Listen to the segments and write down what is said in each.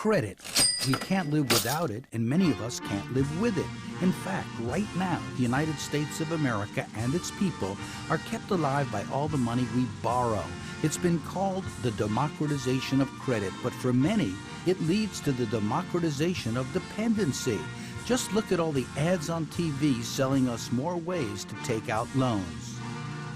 Credit. We can't live without it, and many of us can't live with it. In fact, right now, the United States of America and its people are kept alive by all the money we borrow. It's been called the democratization of credit, but for many, it leads to the democratization of dependency. Just look at all the ads on TV selling us more ways to take out loans.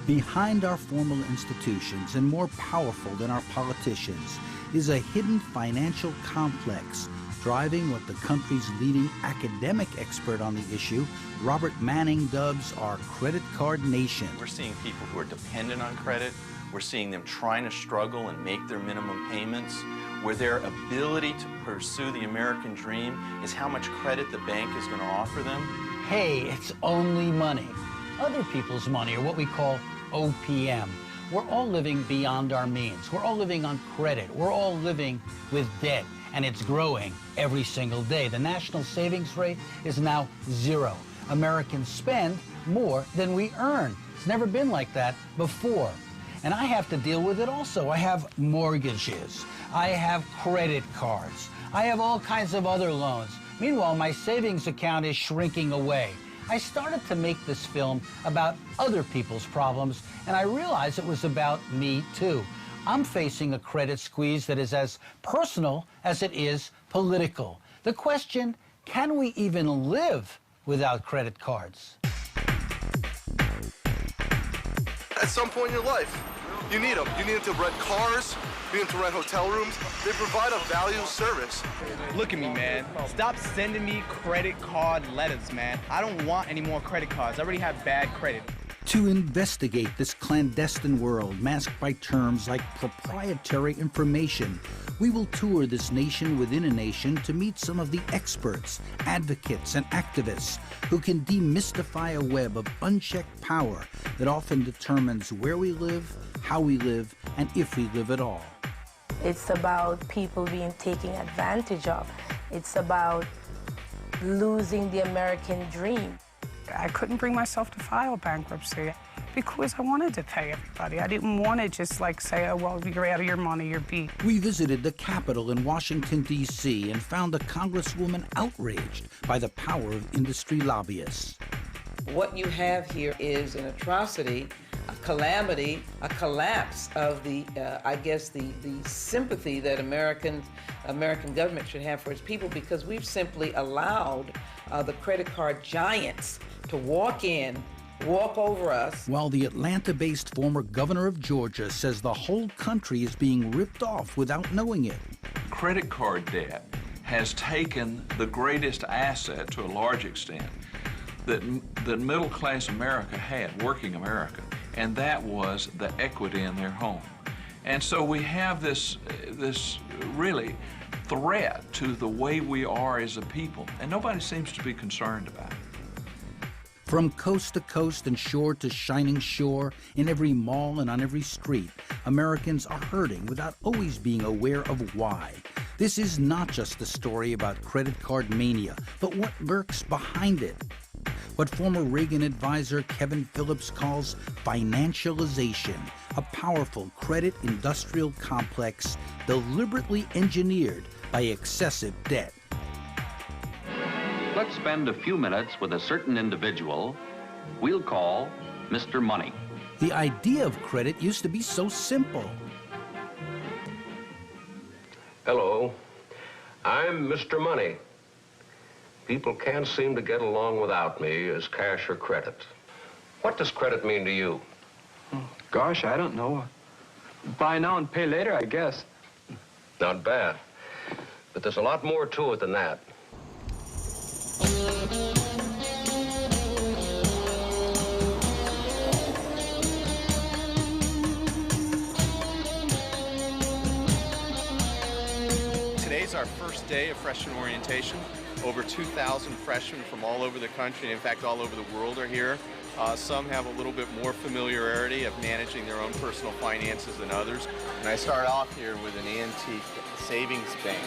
Behind our formal institutions and more powerful than our politicians is a hidden financial complex driving what the country's leading academic expert on the issue, Robert Manning, dubs our credit card nation. We're seeing people who are dependent on credit. We're seeing them trying to struggle and make their minimum payments, where their ability to pursue the American dream is how much credit the bank is going to offer them. Hey, it's only money. Other people's money, or what we call OPM. We're all living beyond our means. We're all living on credit. We're all living with debt, and it's growing every single day. The national savings rate is now 0. Americans spend more than we earn. It's never been like that before. And I have to deal with it also. I have mortgages. I have credit cards. I have all kinds of other loans. Meanwhile, my savings account is shrinking away. I started to make this film about other people's problems, and I realized it was about me too. I'm facing a credit squeeze that is as personal as it is political. The question, can we even live without credit cards? At some point in your life, you need them. You need them to rent cars, you need them to rent hotel rooms. They provide a value service. Look at me, man. Stop sending me credit card letters, man. I don't want any more credit cards. I already have bad credit. To investigate this clandestine world masked by terms like proprietary information, we will tour this nation within a nation to meet some of the experts, advocates, and activists who can demystify a web of unchecked power that often determines where we live, how we live, and if we live at all. It's about people being taken advantage of. It's about losing the American dream. I couldn't bring myself to file bankruptcy because I wanted to pay everybody. I didn't want to just like say, oh, well, you're out of your money, you're beat. We visited the Capitol in Washington, D.C. and found a congresswoman outraged by the power of industry lobbyists. What you have here is an atrocity, a calamity, a collapse of the, I guess, the sympathy that American government should have for its people, because we've simply allowed the credit card giants to walk in, walk over us. While the Atlanta-based former governor of Georgia says the whole country is being ripped off without knowing it. Credit card debt has taken the greatest asset, to a large extent, that middle-class America had, working America, and that was the equity in their home. And so we have this really threat to the way we are as a people, and nobody seems to be concerned about it. From coast to coast and shore to shining shore, in every mall and on every street, Americans are hurting without always being aware of why. This is not just a story about credit card mania, but what lurks behind it. What former Reagan advisor Kevin Phillips calls financialization, a powerful credit industrial complex deliberately engineered by excessive debt. Let's spend a few minutes with a certain individual we'll call Mr. Money. The idea of credit used to be so simple. Hello, I'm Mr. Money. People can't seem to get along without me as cash or credit. What does credit mean to you? Gosh, I don't know. Buy now and pay later, I guess. Not bad. But there's a lot more to it than that. Today's our first day of freshman orientation. Over 2,000 freshmen from all over the country, and in fact all over the world, are here. Some have a little bit more familiarity of managing their own personal finances than others. And I start off here with an antique savings bank.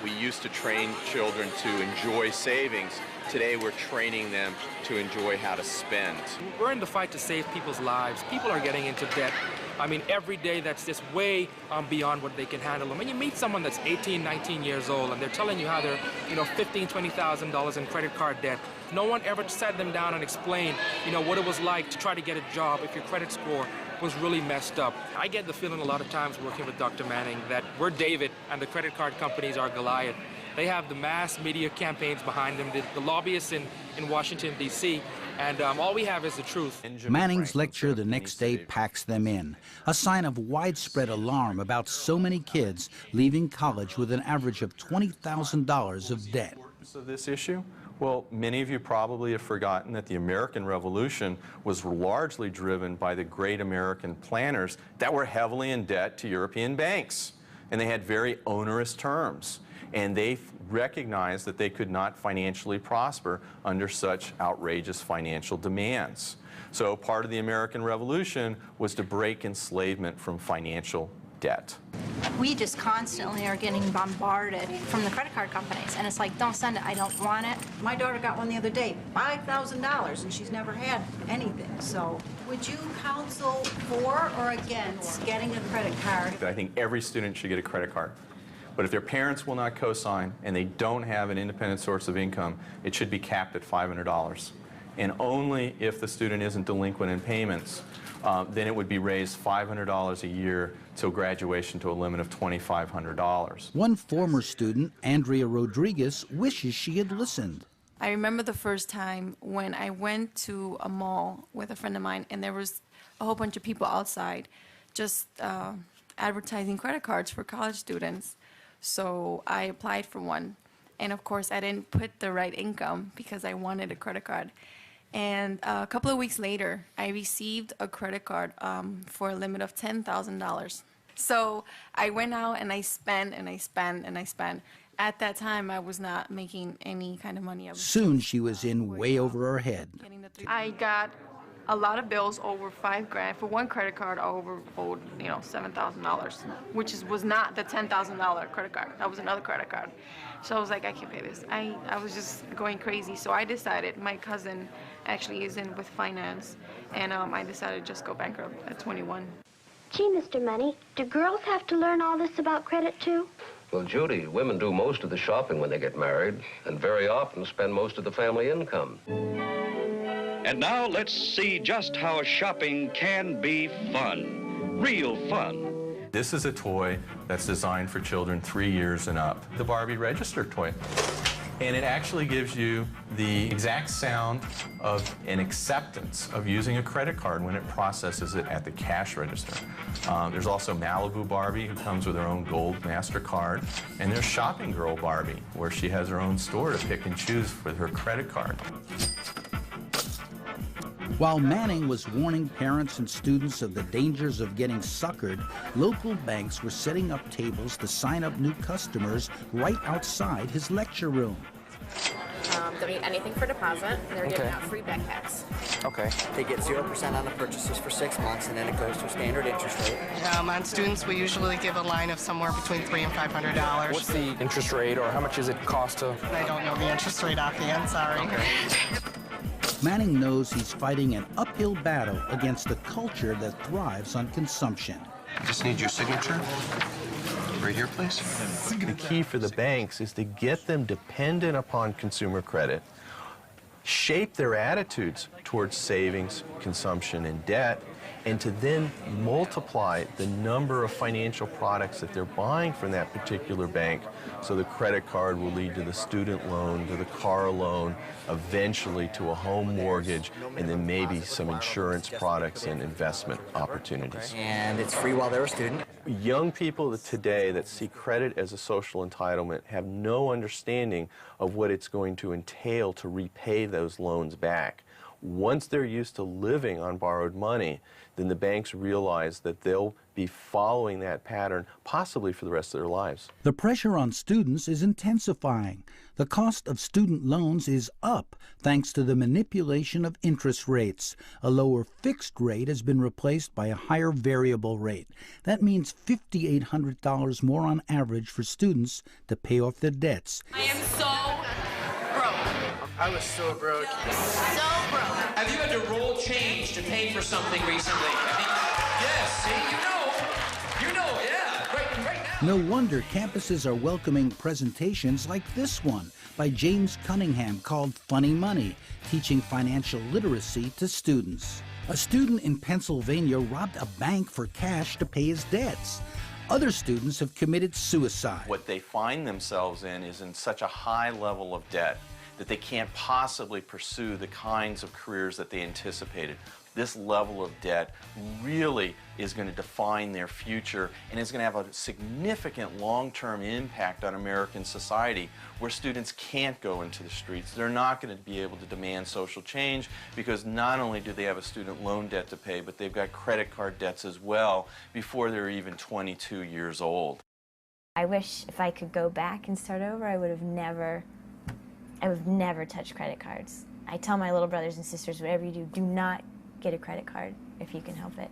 We used to train children to enjoy savings. Today we're training them to enjoy how to spend. We're in the fight to save people's lives. People are getting into debt I mean, every day that's just way beyond what they can handle. And when you meet someone that's 18, 19 years old, and they're telling you how they're, $15,000, $20,000 in credit card debt, no one ever sat them down and explained, what it was like to try to get a job if your credit score was really messed up. I get the feeling a lot of times working with Dr. Manning that we're David and the credit card companies are Goliath. They have the mass media campaigns behind them, the lobbyists in Washington, D.C., and all we have is the truth. Manning's lecture the next day packs them in, a sign of widespread alarm about so many kids leaving college with an average of $20,000 of debt. Of this issue? Well, many of you probably have forgotten that the American Revolution was largely driven by the great American planners that were heavily in debt to European banks, and they had very onerous terms. And they recognized that they could not financially prosper under such outrageous financial demands. So part of the American Revolution was to break enslavement from financial debt. We just constantly are getting bombarded from the credit card companies, and it's like, don't send it, I don't want it. My daughter got one the other day, $5,000, and she's never had anything. So would you counsel for or against getting a credit card? I think every student should get a credit card. But if their parents will not co-sign and they don't have an independent source of income, it should be capped at $500. And only if the student isn't delinquent in payments, then it would be raised $500 a year till graduation to a limit of $2,500. One former student, Andrea Rodriguez, wishes she had listened. I remember the first time when I went to a mall with a friend of mine, and there was a whole bunch of people outside just advertising credit cards for college students. So I applied for one. And of course, I didn't put the right income because I wanted a credit card. And a couple of weeks later, I received a credit card for a limit of $10,000. So I went out and I spent and I spent and I spent. At that time, I was not making any kind of money. Soon she was in way over her head. I got a lot of bills over $5,000. For one credit card, I owed $7,000, which was not the $10,000 credit card. That was another credit card. So I was like, I can't pay this. I was just going crazy. So I decided, my cousin actually is in with finance, and I decided to just go bankrupt at 21. Gee, Mr. Money, do girls have to learn all this about credit, too? Well, Judy, women do most of the shopping when they get married, and very often spend most of the family income. And now let's see just how shopping can be fun. Real fun. This is a toy that's designed for children 3 years and up. The Barbie Register toy. And it actually gives you the exact sound of an acceptance of using a credit card when it processes it at the cash register. There's also Malibu Barbie, who comes with her own gold MasterCard. And there's Shopping Girl Barbie, where she has her own store to pick and choose with her credit card. While Manning was warning parents and students of the dangers of getting suckered, local banks were setting up tables to sign up new customers right outside his lecture room. They'll need anything for deposit, and they're giving out free backpacks. Okay. They get 0% on the purchases for 6 months, and then it goes to a standard interest rate. On students, we usually give a line of somewhere between $300 and $500. What's the interest rate, or how much does it cost to? I don't know the interest rate offhand, sorry. Okay. Manning knows he's fighting an uphill battle against a culture that thrives on consumption. Just need your signature. Right here, please. The key for the banks is to get them dependent upon consumer credit, shape their attitudes towards savings, consumption, and debt, and to then multiply the number of financial products that they're buying from that particular bank. So the credit card will lead to the student loan, to the car loan, eventually to a home mortgage, and then maybe some insurance products and investment opportunities. And it's free while they're a student. Young people today that see credit as a social entitlement have no understanding of what it's going to entail to repay those loans back. Once they're used to living on borrowed money, then the banks realize that they'll be following that pattern possibly for the rest of their lives. The pressure on students is intensifying. The cost of student loans is up thanks to the manipulation of interest rates. A lower fixed rate has been replaced by a higher variable rate. That means $5,800 more on average for students to pay off their debts. I am so broke. I was so broke. So broke. Have you had to roll change to pay for something recently? Yes. No wonder campuses are welcoming presentations like this one by James Cunningham called Funny Money, teaching financial literacy to students. A student in Pennsylvania robbed a bank for cash to pay his debts. Other students have committed suicide. What they find themselves in is in such a high level of debt that they can't possibly pursue the kinds of careers that they anticipated. This level of debt really is going to define their future and is going to have a significant long-term impact on American society, where students can't go into the streets. They're not going to be able to demand social change because not only do they have a student loan debt to pay, but they've got credit card debts as well before they're even 22 years old. I wish if I could go back and start over, I would have never touched credit cards. I tell my little brothers and sisters, whatever you do, do not get a credit card if you can help it.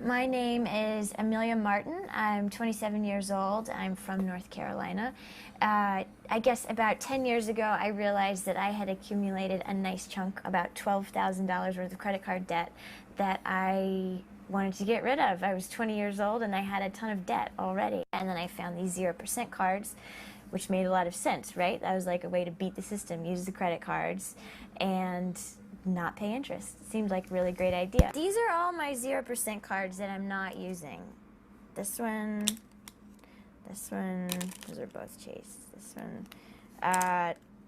My name is Amelia Martin. I'm 27 years old. I'm from North Carolina. I guess about 10 years ago, I realized that I had accumulated a nice chunk, about $12,000 worth of credit card debt that I wanted to get rid of. I was 20 years old and I had a ton of debt already. And then I found these 0% cards, which made a lot of sense, right? That was like a way to beat the system, use the credit cards and not pay interest. Seemed like a really great idea. These are all my 0% cards that I'm not using. This one, those are both Chase. This one,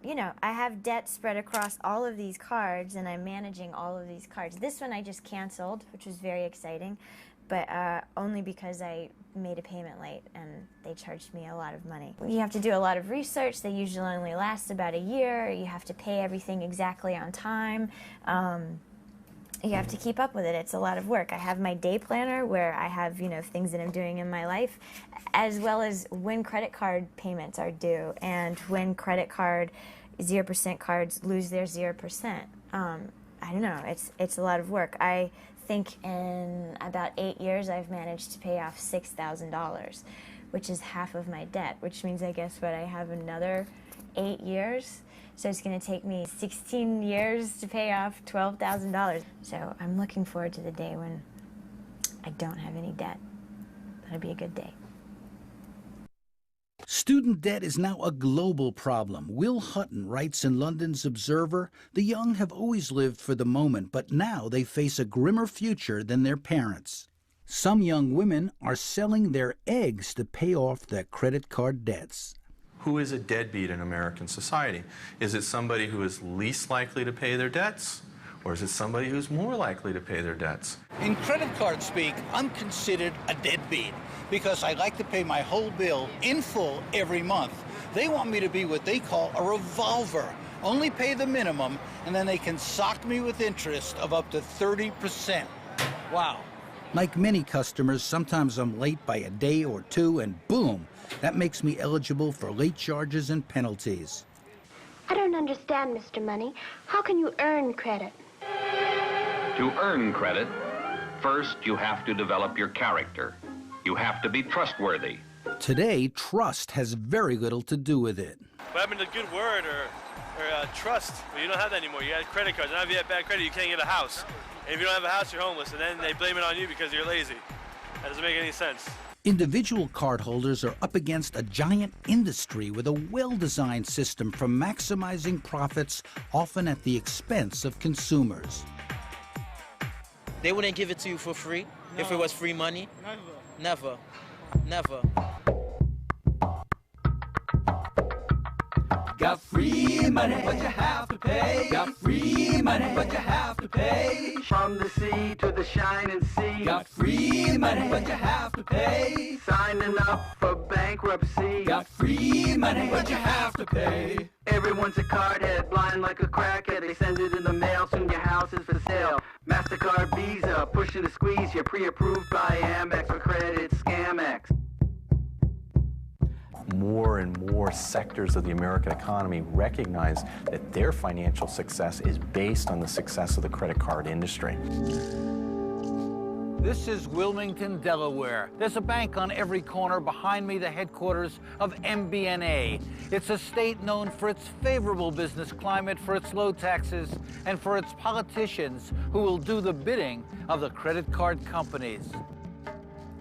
you know, I have debt spread across all of these cards and I'm managing all of these cards. This one I just canceled, which was very exciting, but only because I made a payment late and they charged me a lot of money. You have to do a lot of research. They usually only last about a year. You have to pay everything exactly on time. You have to keep up with it. It's a lot of work. I have my day planner where I have, you know, things that I'm doing in my life, as well as when credit card payments are due and when credit card 0% cards lose their 0%. I don't know. It's a lot of work. I think in about 8 years I've managed to pay off $6,000, which is half of my debt, which means I guess what I have another 8 years. So it's going to take me 16 years to pay off $12,000. So I'm looking forward to the day when I don't have any debt. That'll be a good day. Student debt is now a global problem. Will Hutton writes in London's Observer, the young have always lived for the moment, but now they face a grimmer future than their parents. Some young women are selling their eggs to pay off their credit card debts. Who is a deadbeat in American society? Is it somebody who is least likely to pay their debts? Or is it somebody who's more likely to pay their debts? In credit card speak, I'm considered a deadbeat because I like to pay my whole bill in full every month. They want me to be what they call a revolver, only pay the minimum, and then they can sock me with interest of up to 30%. Wow. Like many customers, sometimes I'm late by a day or two, and boom, that makes me eligible for late charges and penalties. I don't understand, Mr. Money. How can you earn credit? To earn credit, first you have to develop your character. You have to be trustworthy. Today, trust has very little to do with it. What happened to good word or trust? Well, you don't have that anymore. You have credit cards. Now if you have bad credit, you can't get a house. And if you don't have a house, you're homeless. And then they blame it on you because you're lazy. That doesn't make any sense. Individual cardholders are up against a giant industry with a well-designed system for maximizing profits, often at the expense of consumers. They wouldn't give it to you for free if it was free money? Never. Never. Got free money, but you have to pay. Got free money, but you have to pay. From the sea to the shining sea. Got free money, but you have to pay. Signing up for bankruptcy. Got free money, but you have to pay. Everyone's a cardhead, blind like a crackhead. They send it in the mail, soon your house is for sale. MasterCard, Visa, pushing to squeeze. You're pre-approved by Amex for credit, Scamex. More and more sectors of the American economy recognize that their financial success is based on the success of the credit card industry. This is Wilmington, Delaware. There's a bank on every corner. Behind me, the headquarters of MBNA. It's a state known for its favorable business climate, for its low taxes, and for its politicians who will do the bidding of the credit card companies.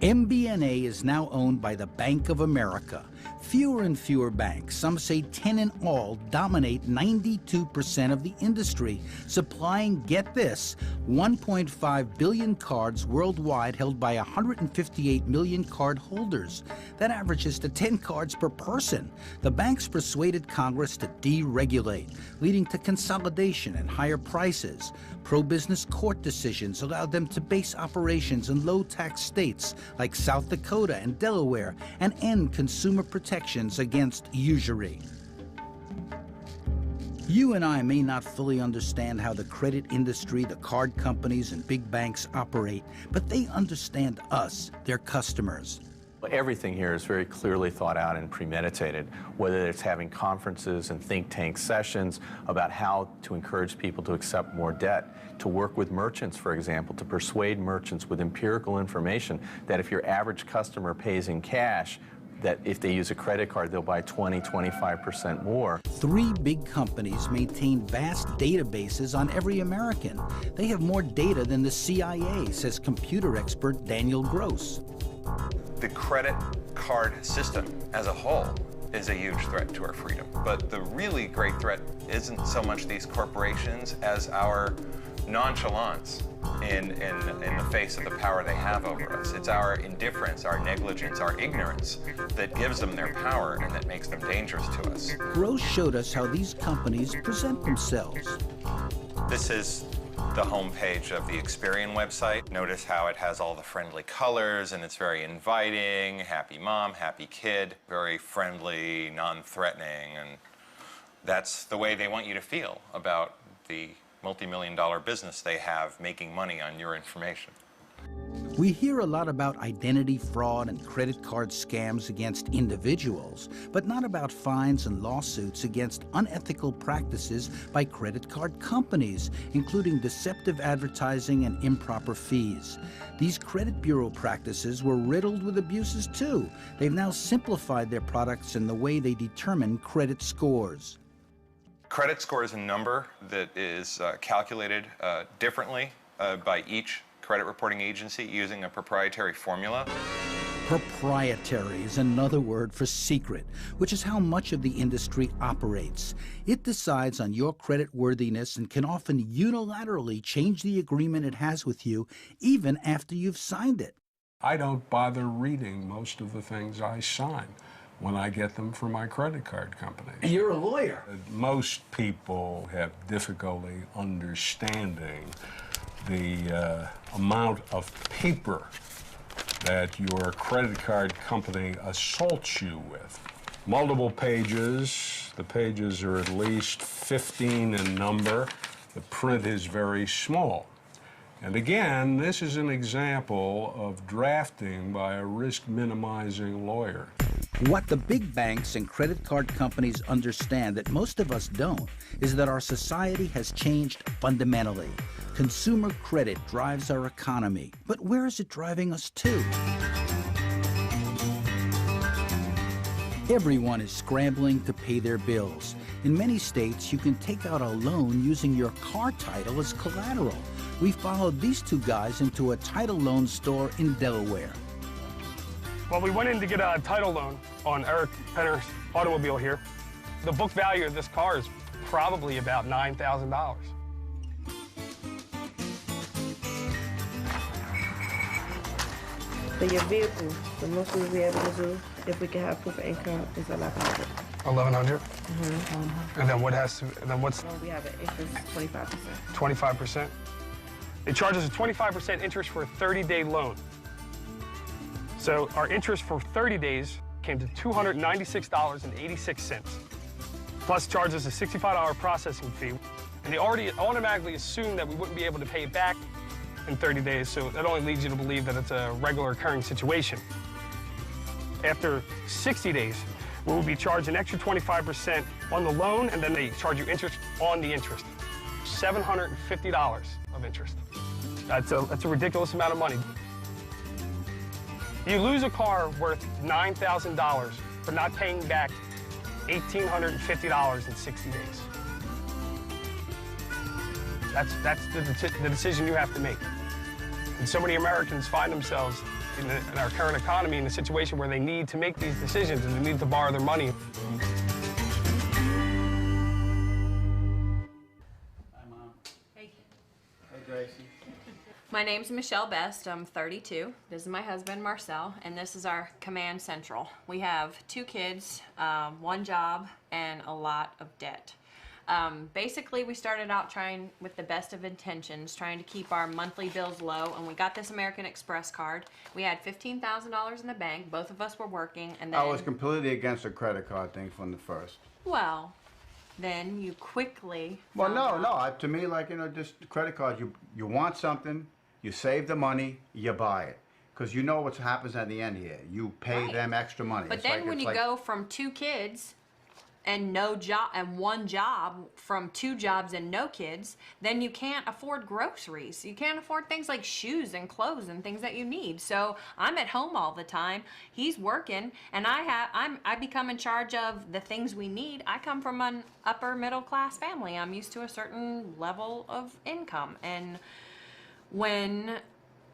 MBNA is now owned by the Bank of America. Fewer and fewer banks, some say 10 in all, dominate 92% of the industry, supplying, get this, 1.5 billion cards worldwide held by 158 million card holders. That averages to 10 cards per person. The banks persuaded Congress to deregulate, leading to consolidation and higher prices. Pro-business court decisions allowed them to base operations in low-tax states like South Dakota and Delaware and end consumer protections against usury. You and I may not fully understand how the credit industry, the card companies, and big banks operate, but they understand us, their customers. Everything here is very clearly thought out and premeditated, whether it's having conferences and think tank sessions about how to encourage people to accept more debt, to work with merchants, for example, to persuade merchants with empirical information that if your average customer pays in cash, that if they use a credit card, they'll buy 20–25% more. 3 big companies maintain vast databases on every American. They have more data than the CIA, says computer expert Daniel Gross. The credit card system as a whole is a huge threat to our freedom. But the really great threat isn't so much these corporations as our nonchalance in the face of the power they have over us. It's our indifference, our negligence, our ignorance that gives them their power and that makes them dangerous to us. Gross showed us how these companies present themselves. This is the homepage of the Experian website. Notice how it has all the friendly colors and it's very inviting, happy mom, happy kid, very friendly, non-threatening, and that's the way they want you to feel about the multi-million-dollar business they have making money on your information. We hear a lot about identity fraud and credit card scams against individuals, but not about fines and lawsuits against unethical practices by credit card companies, including deceptive advertising and improper fees. These credit bureau practices were riddled with abuses too. They've now simplified their products and the way they determine credit scores. Credit score is a number that is calculated differently by each credit reporting agency using a proprietary formula. Proprietary is another word for secret, which is how much of the industry operates. It decides on your credit worthiness and can often unilaterally change the agreement it has with you even after you've signed it. I don't bother reading most of the things I sign when I get them from my credit card company. You're a lawyer. Most people have difficulty understanding the amount of paper that your credit card company assaults you with. Multiple pages. The pages are at least 15 in number. The print is very small. And again, this is an example of drafting by a risk-minimizing lawyer. What the big banks and credit card companies understand that most of us don't is that our society has changed fundamentally. Consumer credit drives our economy, but where is it driving us to? Everyone is scrambling to pay their bills. In many states, you can take out a loan using your car title as collateral. We followed these 2 guys into a title loan store in Delaware. Well, we went in to get a title loan on Eric Penner's automobile here. The book value of this car is probably about $9,000. So your vehicle, the most we'll be able to do, if we can have proof of income, is $1,100. $1,100? And then what has to, and then what's? We have an interest 25%. 25%? It charges a 25% interest for a 30-day loan. So our interest for 30 days came to $296.86, plus charges a $65 processing fee. And they already automatically assumed that we wouldn't be able to pay it back in 30 days, so that only leads you to believe that it's a regular occurring situation. After 60 days, we will be charged an extra 25% on the loan, and then they charge you interest on the interest. $750 of interest. That's a ridiculous amount of money. You lose a car worth $9,000 for not paying back $1,850 in 60 days. That's the decision you have to make. And so many Americans find themselves in our current economy in a situation where they need to make these decisions and they need to borrow their money. Hey. Hey, Gracie. My name's Michelle Best. I'm 32. This is my husband, Marcel, and this is our command central. We have 2 kids, 1 job, and a lot of debt. Basically, we started out trying with the best of intentions, trying to keep our monthly bills low, and we got this American Express card. We had $15,000 in the bank. Both of us were working, and then... I was completely against the credit card thing from the first. Well, then you quickly... Well, no. To me, like, you know, just credit cards, you want something, you save the money, you buy it. Because you know what happens at the end here. You pay them extra money. But then when you go from 2 kids... and no job and 1 job from 2 jobs and no kids, then you can't afford groceries. You can't afford things like shoes and clothes and things that you need. So I'm at home all the time. He's working, and I become in charge of the things we need. I come from an upper middle class family. I'm used to a certain level of income, and when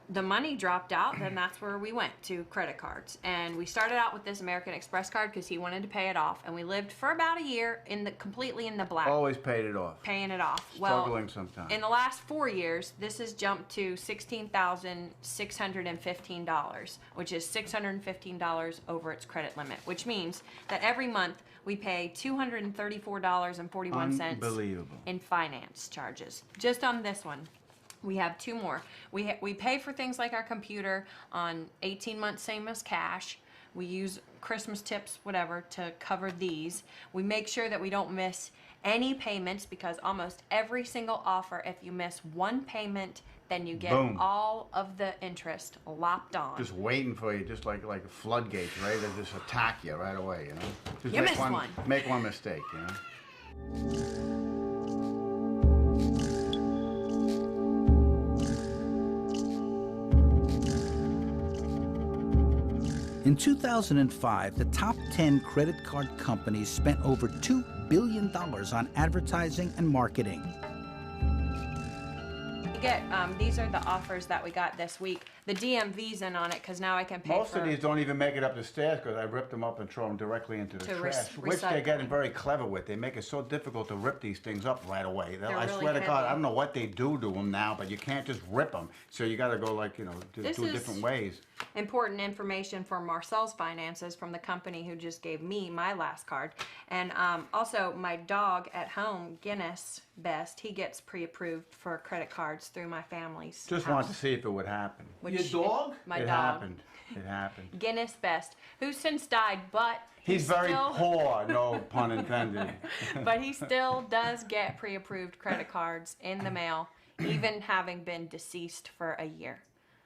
the money dropped out, then that's where we went to credit cards. And we started out with this American Express card because he wanted to pay it off. And we lived for about a year completely in the black. Always paid it off. Paying it off. Struggling sometimes. In the last 4 years, this has jumped to $16,615, which is $615 over its credit limit, which means that every month we pay $234.41 in finance charges. Just on this one. We have 2 more. We pay for things like our computer on 18 months, same as cash. We use Christmas tips, whatever, to cover these. We make sure that we don't miss any payments because almost every single offer, if you miss 1 payment, then you get Boom. all of the interest lopped on. Just waiting for you, just like floodgates, right? They just attack you right away, you know? Just you missed one. Make one mistake, you know? In 2005, the top 10 credit card companies spent over $2 billion on advertising and marketing. These are the offers that we got this week. The DMV's in on it because now I can pay Most of these don't even make it up the stairs because I ripped them up and throw them directly into the trash, which they're getting very clever with. They make it so difficult to rip these things up right away. I swear to God, I don't know what they do to them now, but you can't just rip them. So you got to go like, you know, do different ways. Important information for Marcel's finances from the company who just gave me my last card. And also my dog at home, Guinness Best, he gets pre-approved for credit cards through my family's Just wanted to see if it would happen. Your dog? My it dog. Happened. It happened. Guinness Best, who's since died, but he's very poor, no pun intended. But he still does get pre-approved credit cards in the mail, even having been deceased for a year.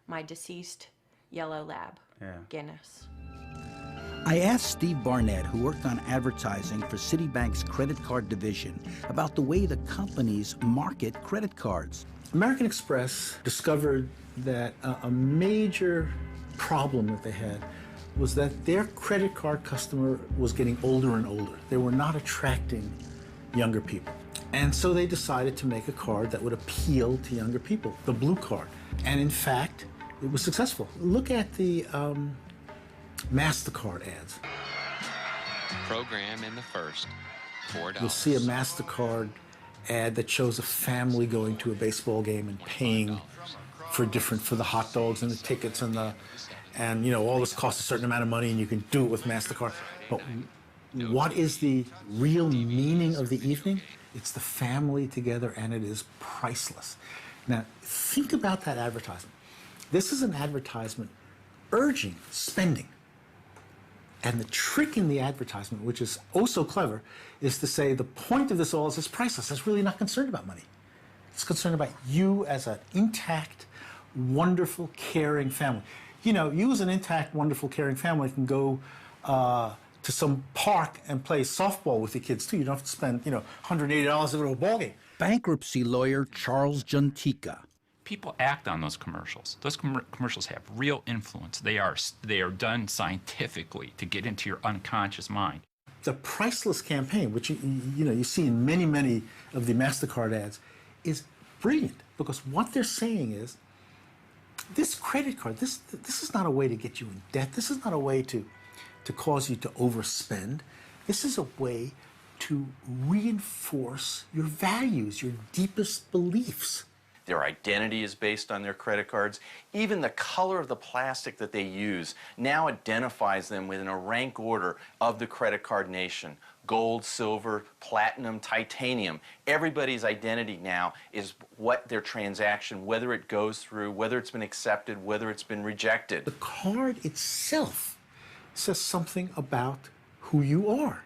My deceased yellow lab, Guinness. I asked Steve Barnett, who worked on advertising for Citibank's credit card division, about the way the companies market credit cards. American Express discovered that a major problem that they had was that their credit card customer was getting older and older. They were not attracting younger people. And so they decided to make a card that would appeal to younger people, the Blue Card. And in fact, it was successful. Look at the MasterCard ads. Program in the first, $4. You'll see a MasterCard ad that shows a family going to a baseball game and paying for the hot dogs and the tickets and you know, all this costs a certain amount of money and you can do it with MasterCard. But what is the real meaning of the evening? It's the family together, and it is priceless. Now, think about that advertisement. This is an advertisement urging spending. And the trick in the advertisement, which is oh so clever, is to say the point of this all is it's priceless. It's really not concerned about money. It's concerned about you as an intact, wonderful, caring family. You know, you as an intact, wonderful, caring family can go to some park and play softball with your kids too. You don't have to spend, you know, $180 to go to a ball game. Bankruptcy lawyer Charles Juntica. people act on those commercials. Those commercials have real influence. They are done scientifically to get into your unconscious mind. The Priceless campaign, which you see in many of the MasterCard ads, is brilliant because what they're saying is, this credit card, this is not a way to get you in debt. This is not a way to cause you to overspend. This is a way to reinforce your values, your deepest beliefs. Their identity is based on their credit cards. Even the color of the plastic that they use now identifies them within a rank order of the credit card nation. Gold, silver, platinum, titanium. Everybody's identity now is what their transaction, whether it goes through, whether it's been accepted, whether it's been rejected. The card itself says something about who you are.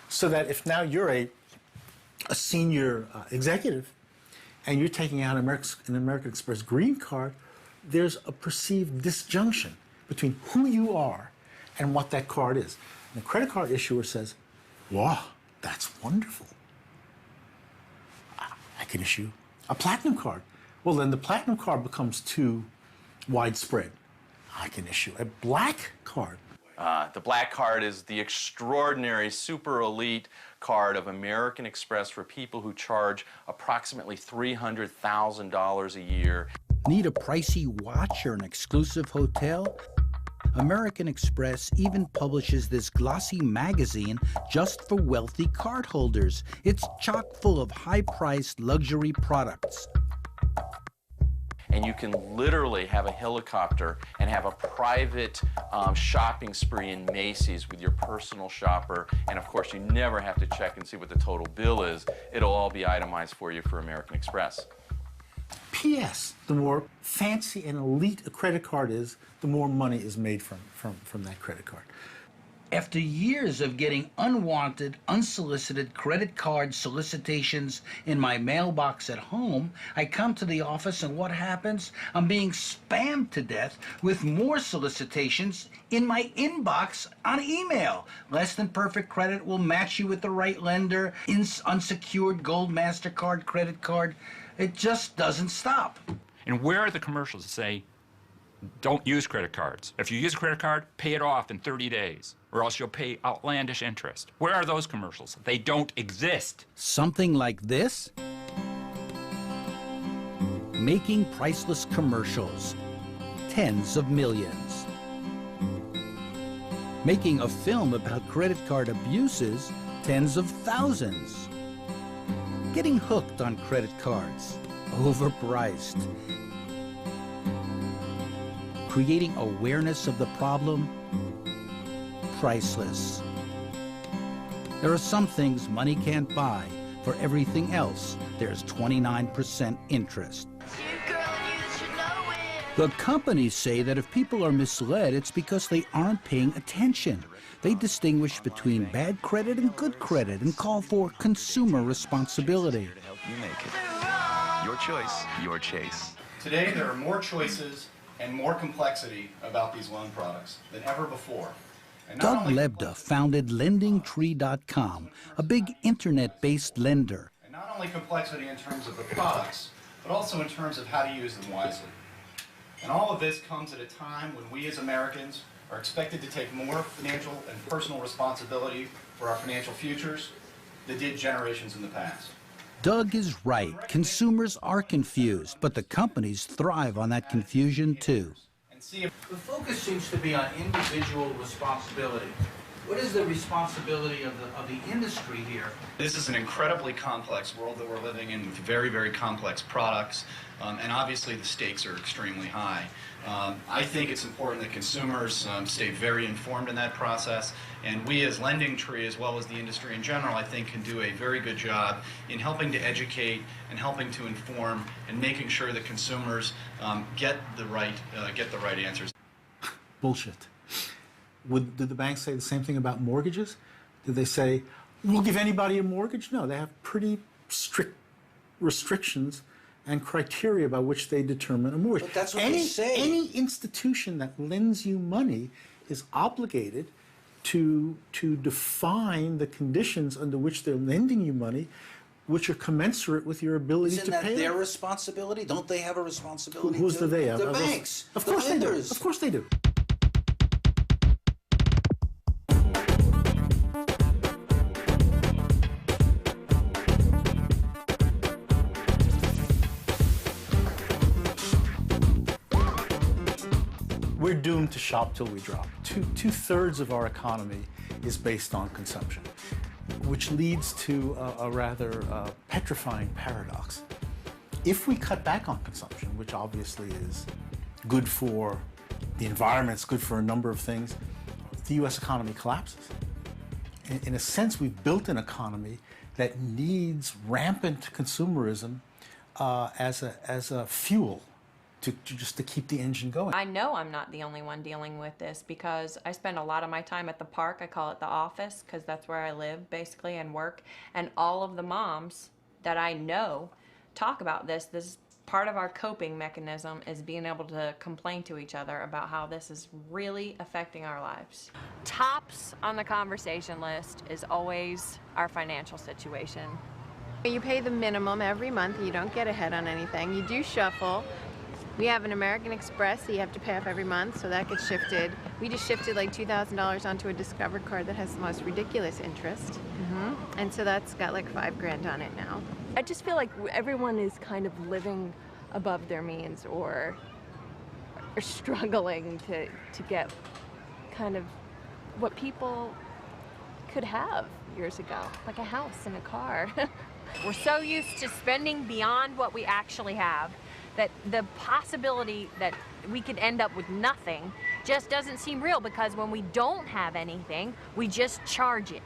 So that if now you're a senior executive and you're taking out an American Express green card, there's a perceived disjunction between who you are and what that card is. And the credit card issuer says, wow, that's wonderful. I can issue a platinum card. Well, then the platinum card becomes too widespread. I can issue a black card. The black card is the extraordinary, super elite card of American Express for people who charge approximately $300,000 a year. Need a pricey watch or an exclusive hotel? American Express even publishes this glossy magazine just for wealthy cardholders. It's chock full of high-priced luxury products. And you can literally have a helicopter and have a private shopping spree in Macy's with your personal shopper. And of course, you never have to check and see what the total bill is. It'll all be itemized for you for American Express. P.S. The more fancy and elite a credit card is, the more money is made from that credit card. After years of getting unwanted, unsolicited credit card solicitations in my mailbox at home, I come to the office and what happens? I'm being spammed to death with more solicitations in my inbox on email. Less than perfect credit will match you with the right lender, unsecured gold MasterCard credit card. It just doesn't stop. And where are the commercials that say, don't use credit cards? If you use a credit card, pay it off in 30 days, or else you'll pay outlandish interest. Where are those commercials? They don't exist. Something like this? Making priceless commercials. Tens of millions. Making a film about credit card abuses. Tens of thousands. Getting hooked on credit cards. Overpriced. Creating awareness of the problem, priceless. There are some things money can't buy. For everything else, there's 29% interest. The companies say that if people are misled, it's because they aren't paying attention. They distinguish between bad credit and good credit and call for consumer responsibility. To help you make it. Your choice, your chase. Today, there are more choices and more complexity about these loan products than ever before. Doug Lebda founded LendingTree.com, a big internet-based lender. And not only complexity in terms of the products, but also in terms of how to use them wisely. And all of this comes at a time when we as Americans are expected to take more financial and personal responsibility for our financial futures than did generations in the past. Doug is right. Consumers are confused, but the companies thrive on that confusion too. The focus seems to be on individual responsibility. What is the responsibility of the industry here? This is an incredibly complex world that we're living in with very, very complex products, and obviously the stakes are extremely high. I think it's important that consumers stay very informed in that process, and we as LendingTree, as well as the industry in general, I think can do a very good job in helping to educate and helping to inform and making sure that consumers get the right answers. Bullshit. Did the banks say the same thing about mortgages? Did they say, we'll give anybody a mortgage? No, they have pretty strict restrictions and criteria by which they determine a mortgage. But that's what they say. Any institution that lends you money is obligated to define the conditions under which they're lending you money which are commensurate with your ability Isn't to that pay. their responsibility? Don't they have a responsibility? Who's the they? The banks. Of course they do. lenders. Of course they do. We're doomed to shop till we drop. Two-thirds of our economy is based on consumption, which leads to a rather petrifying paradox. If we cut back on consumption, which obviously is good for the environment, it's good for a number of things, the U.S. economy collapses. In a sense, we've built an economy that needs rampant consumerism as a fuel just to keep the engine going. I know I'm not the only one dealing with this because I spend a lot of my time at the park. I call it the office because that's where I live basically and work. And all of the moms that I know talk about this. This is part of our coping mechanism, is being able to complain to each other about how this is really affecting our lives. Tops on the conversation list is always our financial situation. You pay the minimum every month. You don't get ahead on anything. You do shuffle. We have an American Express that you have to pay off every month, so that gets shifted. We just shifted like $2,000 onto a Discover card that has the most ridiculous interest. And so that's got like $5,000 on it now. I just feel like everyone is kind of living above their means or struggling to get kind of what people could have years ago, like a house and a car. We're so used to spending beyond what we actually have that the possibility that we could end up with nothing just doesn't seem real, because when we don't have anything, we just charge it.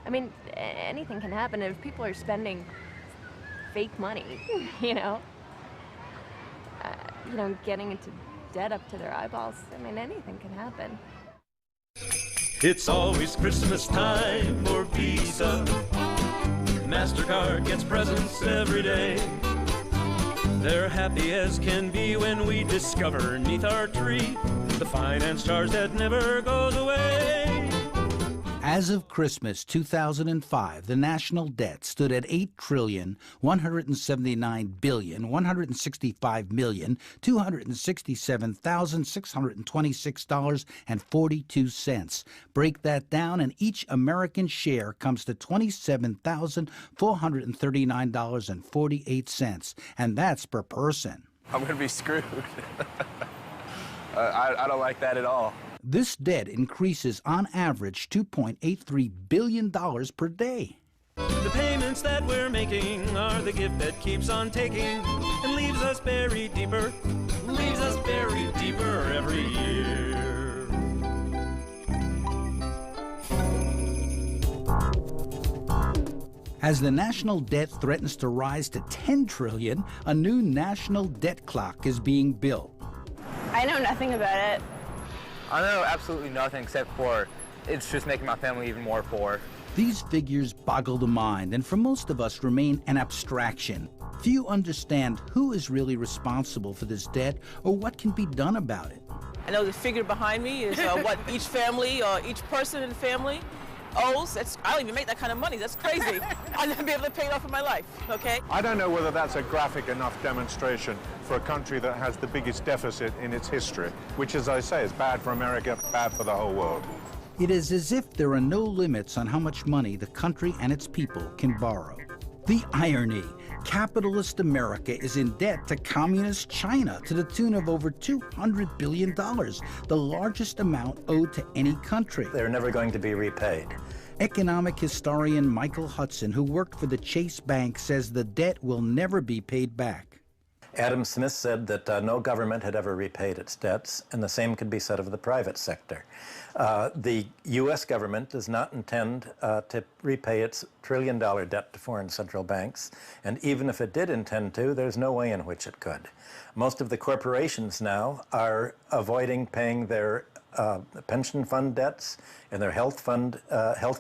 I mean, anything can happen if people are spending fake money, getting into debt up to their eyeballs. I mean, anything can happen. It's always Christmas time for Visa. MasterCard gets presents every day. They're happy as can be when we discover 'neath our tree the finance charge that never goes away. As of Christmas 2005, the national debt stood at $8,179,165,267,626.42. Break that down, and each American share comes to $27,439.48, and that's per person. I'm going to be screwed. I don't like that at all. This debt increases on average $2.83 billion per day. The payments that we're making are the gift that keeps on taking and leaves us buried deeper every year. As the national debt threatens to rise to $10 trillion, a new national debt clock is being built. I know nothing about it. I know absolutely nothing except for it's just making my family even more poor. These figures boggle the mind, and for most of us remain an abstraction. Few understand who is really responsible for this debt or what can be done about it. I know the figure behind me is what each family or each person in the family owes. I don't even make that kind of money. That's crazy. I'll never be able to pay it off in my life, okay? I don't know whether that's a graphic enough demonstration for a country that has the biggest deficit in its history, which, as I say, is bad for America, bad for the whole world. It is as if there are no limits on how much money the country and its people can borrow. The irony, capitalist America is in debt to communist China to the tune of over $200 billion, the largest amount owed to any country. They're never going to be repaid. Economic historian Michael Hudson, who worked for the Chase Bank, says the debt will never be paid back. Adam Smith said that no government had ever repaid its debts, and the same could be said of the private sector. The U.S. government does not intend to repay its trillion-dollar debt to foreign central banks, and even if it did intend to, there's no way in which it could. Most of the corporations now are avoiding paying their pension fund debts and their health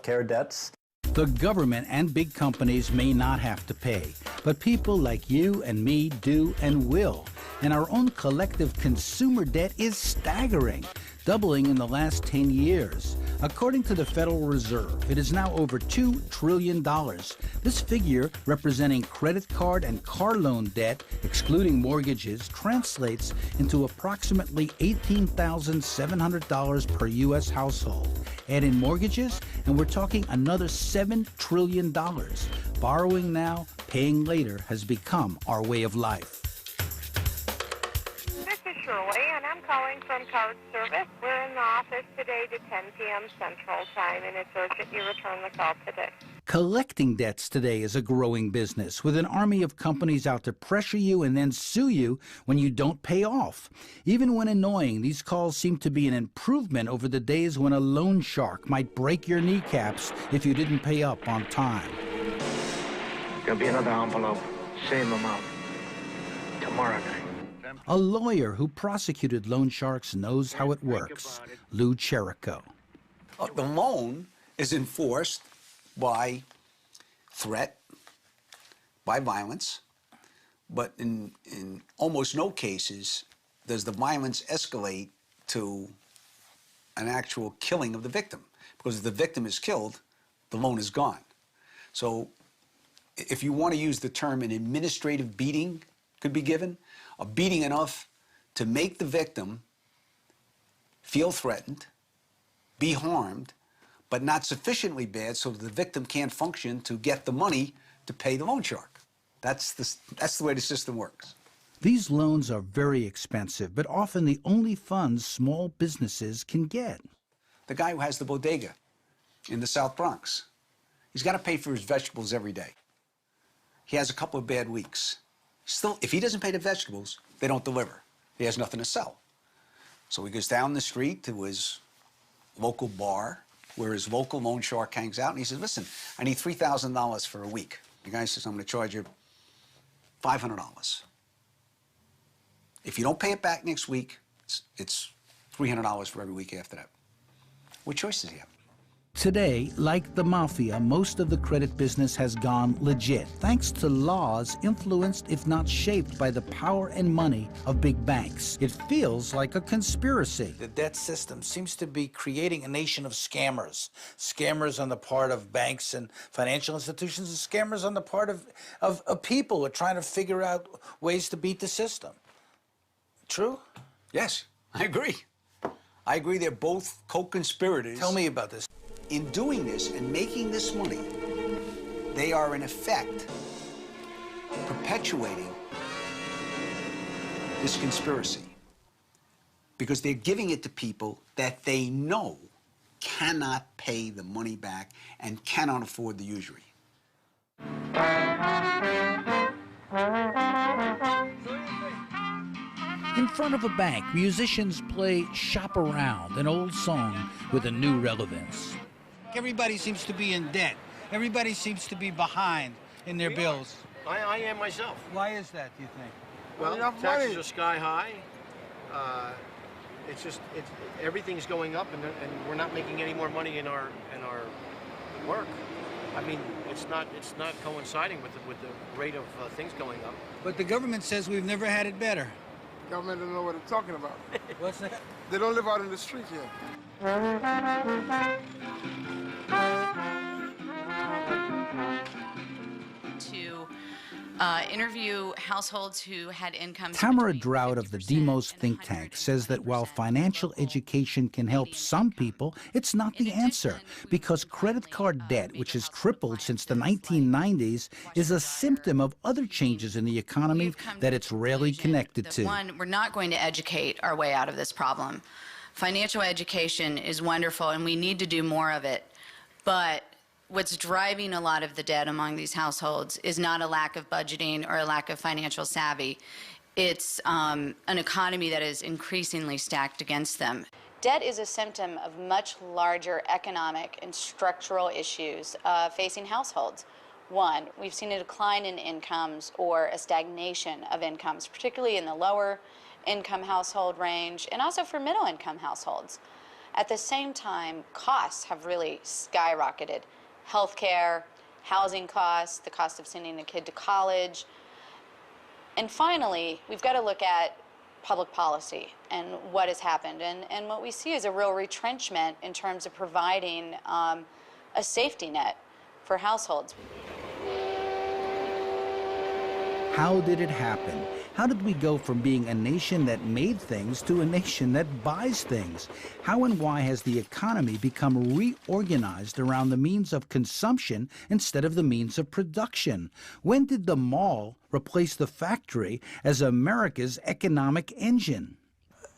care debts. The government and big companies may not have to pay, but people like you and me do and will. And our own collective consumer debt is staggering. doubling in the last 10 years. According to the Federal Reserve, it is now over $2 trillion. This figure, representing credit card and car loan debt, excluding mortgages, translates into approximately $18,700 per U.S. household. Add in mortgages, and we're talking another $7 trillion. Borrowing now, paying later has become our way of life. Shirley, and I'm calling from Card Service. We're in the office today to 10 p.m. Central Time, and it's urgent you return the call today. Collecting debts today is a growing business, with an army of companies out to pressure you and then sue you when you don't pay off. Even when annoying, these calls seem to be an improvement over the days when a loan shark might break your kneecaps if you didn't pay up on time. There'll be another envelope, same amount, tomorrow night. A lawyer who prosecuted loan sharks knows how it works. Lou Cherico. The loan is enforced by threat, by violence, but in almost no cases does the violence escalate to an actual killing of the victim. Because if the victim is killed, the loan is gone. So if you want to use the term, an administrative beating could be given, a beating enough to make the victim feel threatened, be harmed, but not sufficiently bad so that the victim can't function to get the money to pay the loan shark. That's the way the system works. These loans are very expensive, but often the only funds small businesses can get. The guy who has the bodega in the South Bronx, he's got to pay for his vegetables every day. He has a couple of bad weeks. Still, if he doesn't pay the vegetables, they don't deliver. He has nothing to sell. So he goes down the street to his local bar where his local loan shark hangs out, and he says, listen, I need $3,000 for a week. The guy says, I'm going to charge you $500. If you don't pay it back next week, it's $300 for every week after that. What choice does he have? Today, like the mafia, most of the credit business has gone legit, thanks to laws influenced, if not shaped, by the power and money of big banks. It feels like a conspiracy. The debt system seems to be creating a nation of scammers. Scammers on the part of banks and financial institutions, and scammers on the part of people who are trying to figure out ways to beat the system. True? Yes, I agree. I agree they're both co-conspirators. Tell me about this. In doing this and making this money, they are in effect perpetuating this conspiracy because they're giving it to people that they know cannot pay the money back and cannot afford the usury. In front of a bank, musicians play Shop Around, an old song with a new relevance. Everybody seems to be in debt. Everybody seems to be behind in their bills. I am myself. Why is that, do you think? Well, taxes are sky high. Everything's going up, and we're not making any more money in our work. I mean, it's not coinciding with the rate of things going up. But the government says we've never had it better. Government don't know what they're talking about. What's that? They don't live out in the street here. To interview households who had incomes. Tamara Drought of the Demos think tank says that while financial education can help some people, it's not the answer, because credit card debt, which has tripled since the 1990s, is a symptom of other changes in the economy that it's rarely connected to. One, we're not going to educate our way out of this problem. Financial education is wonderful, and we need to do more of it, but what's driving a lot of the debt among these households is not a lack of budgeting or a lack of financial savvy. It's an economy that is increasingly stacked against them. Debt is a symptom of much larger economic and structural issues facing households. One, we've seen a decline in incomes or a stagnation of incomes, particularly in the lower income household range and also for middle income households. At the same time, costs have really skyrocketed. Healthcare, housing costs, the cost of sending a kid to college. And finally, we've got to look at public policy and what has happened. And what we see is a real retrenchment in terms of providing a safety net for households. How did it happen? How did we go from being a nation that made things to a nation that buys things? How and why has the economy become reorganized around the means of consumption instead of the means of production? When did the mall replace the factory as America's economic engine?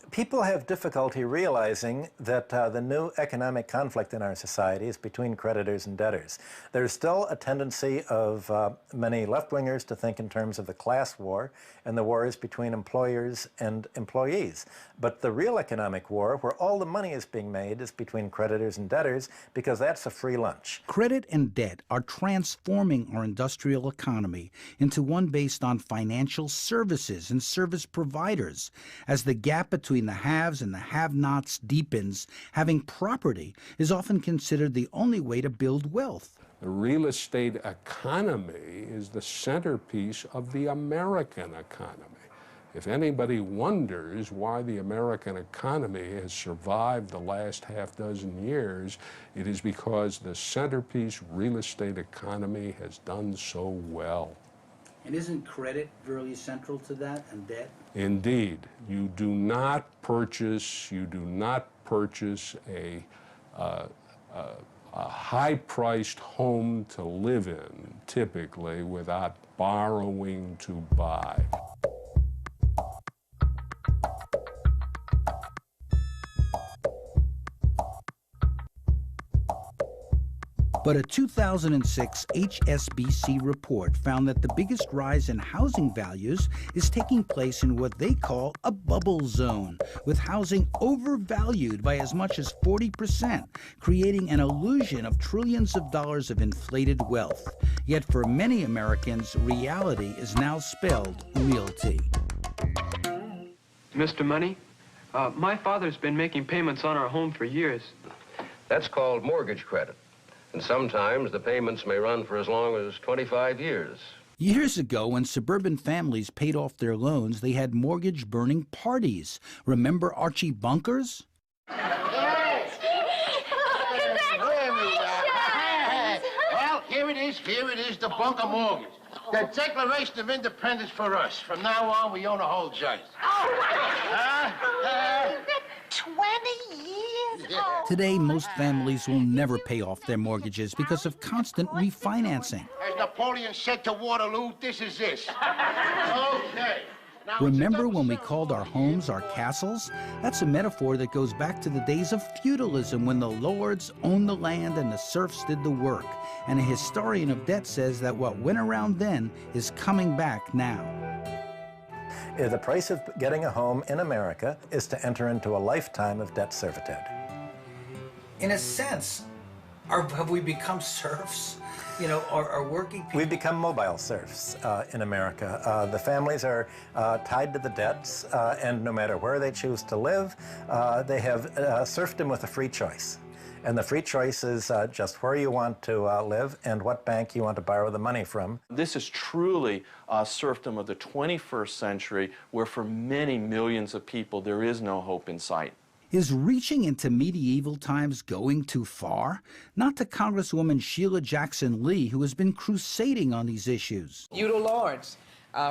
People have difficulty realizing that the new economic conflict in our society is between creditors and debtors. There's still a tendency of many left-wingers to think in terms of the class war and the wars between employers and employees. But the real economic war, where all the money is being made, is between creditors and debtors, because that's a free lunch. Credit and debt are transforming our industrial economy into one based on financial services and service providers. As the gap between the haves and the have-nots deepens, having property is often considered the only way to build wealth. The real estate economy is the centerpiece of the American economy. If anybody wonders why the American economy has survived the last half dozen years, it is because the centerpiece real estate economy has done so well. And isn't credit really central to that, and debt? Indeed. You do not purchase a high-priced home to live in, typically, without borrowing to buy. But a 2006 HSBC report found that the biggest rise in housing values is taking place in what they call a bubble zone, with housing overvalued by as much as 40%, creating an illusion of trillions of dollars of inflated wealth. Yet for many Americans, reality is now spelled realty. Mr. Money, my father's been making payments on our home for years. That's called mortgage credit. And sometimes the payments may run for as long as 25 years. Years ago, when suburban families paid off their loans, they had mortgage-burning parties. Remember Archie Bunkers? Yes! Well, here it is, the bunker mortgage. The Declaration of Independence for us. From now on, we own a whole joint. 20 years? Today, most families will never pay off their mortgages because of constant refinancing. As Napoleon said to Waterloo, this is this. Okay. Now, remember when we called our homes our castles? That's a metaphor that goes back to the days of feudalism, when the lords owned the land and the serfs did the work. And a historian of debt says that what went around then is coming back now. The price of getting a home in America is to enter into a lifetime of debt servitude. In a sense, have we become serfs? You know, are working people... We've become mobile serfs in America. The families are tied to the debts, and no matter where they choose to live, they have serfdom with a free choice. And the free choice is just where you want to live and what bank you want to borrow the money from. This is truly serfdom of the 21st century, where for many millions of people there is no hope in sight. Is reaching into medieval times going too far? Not to Congresswoman Sheila Jackson Lee, who has been crusading on these issues. Feudal lords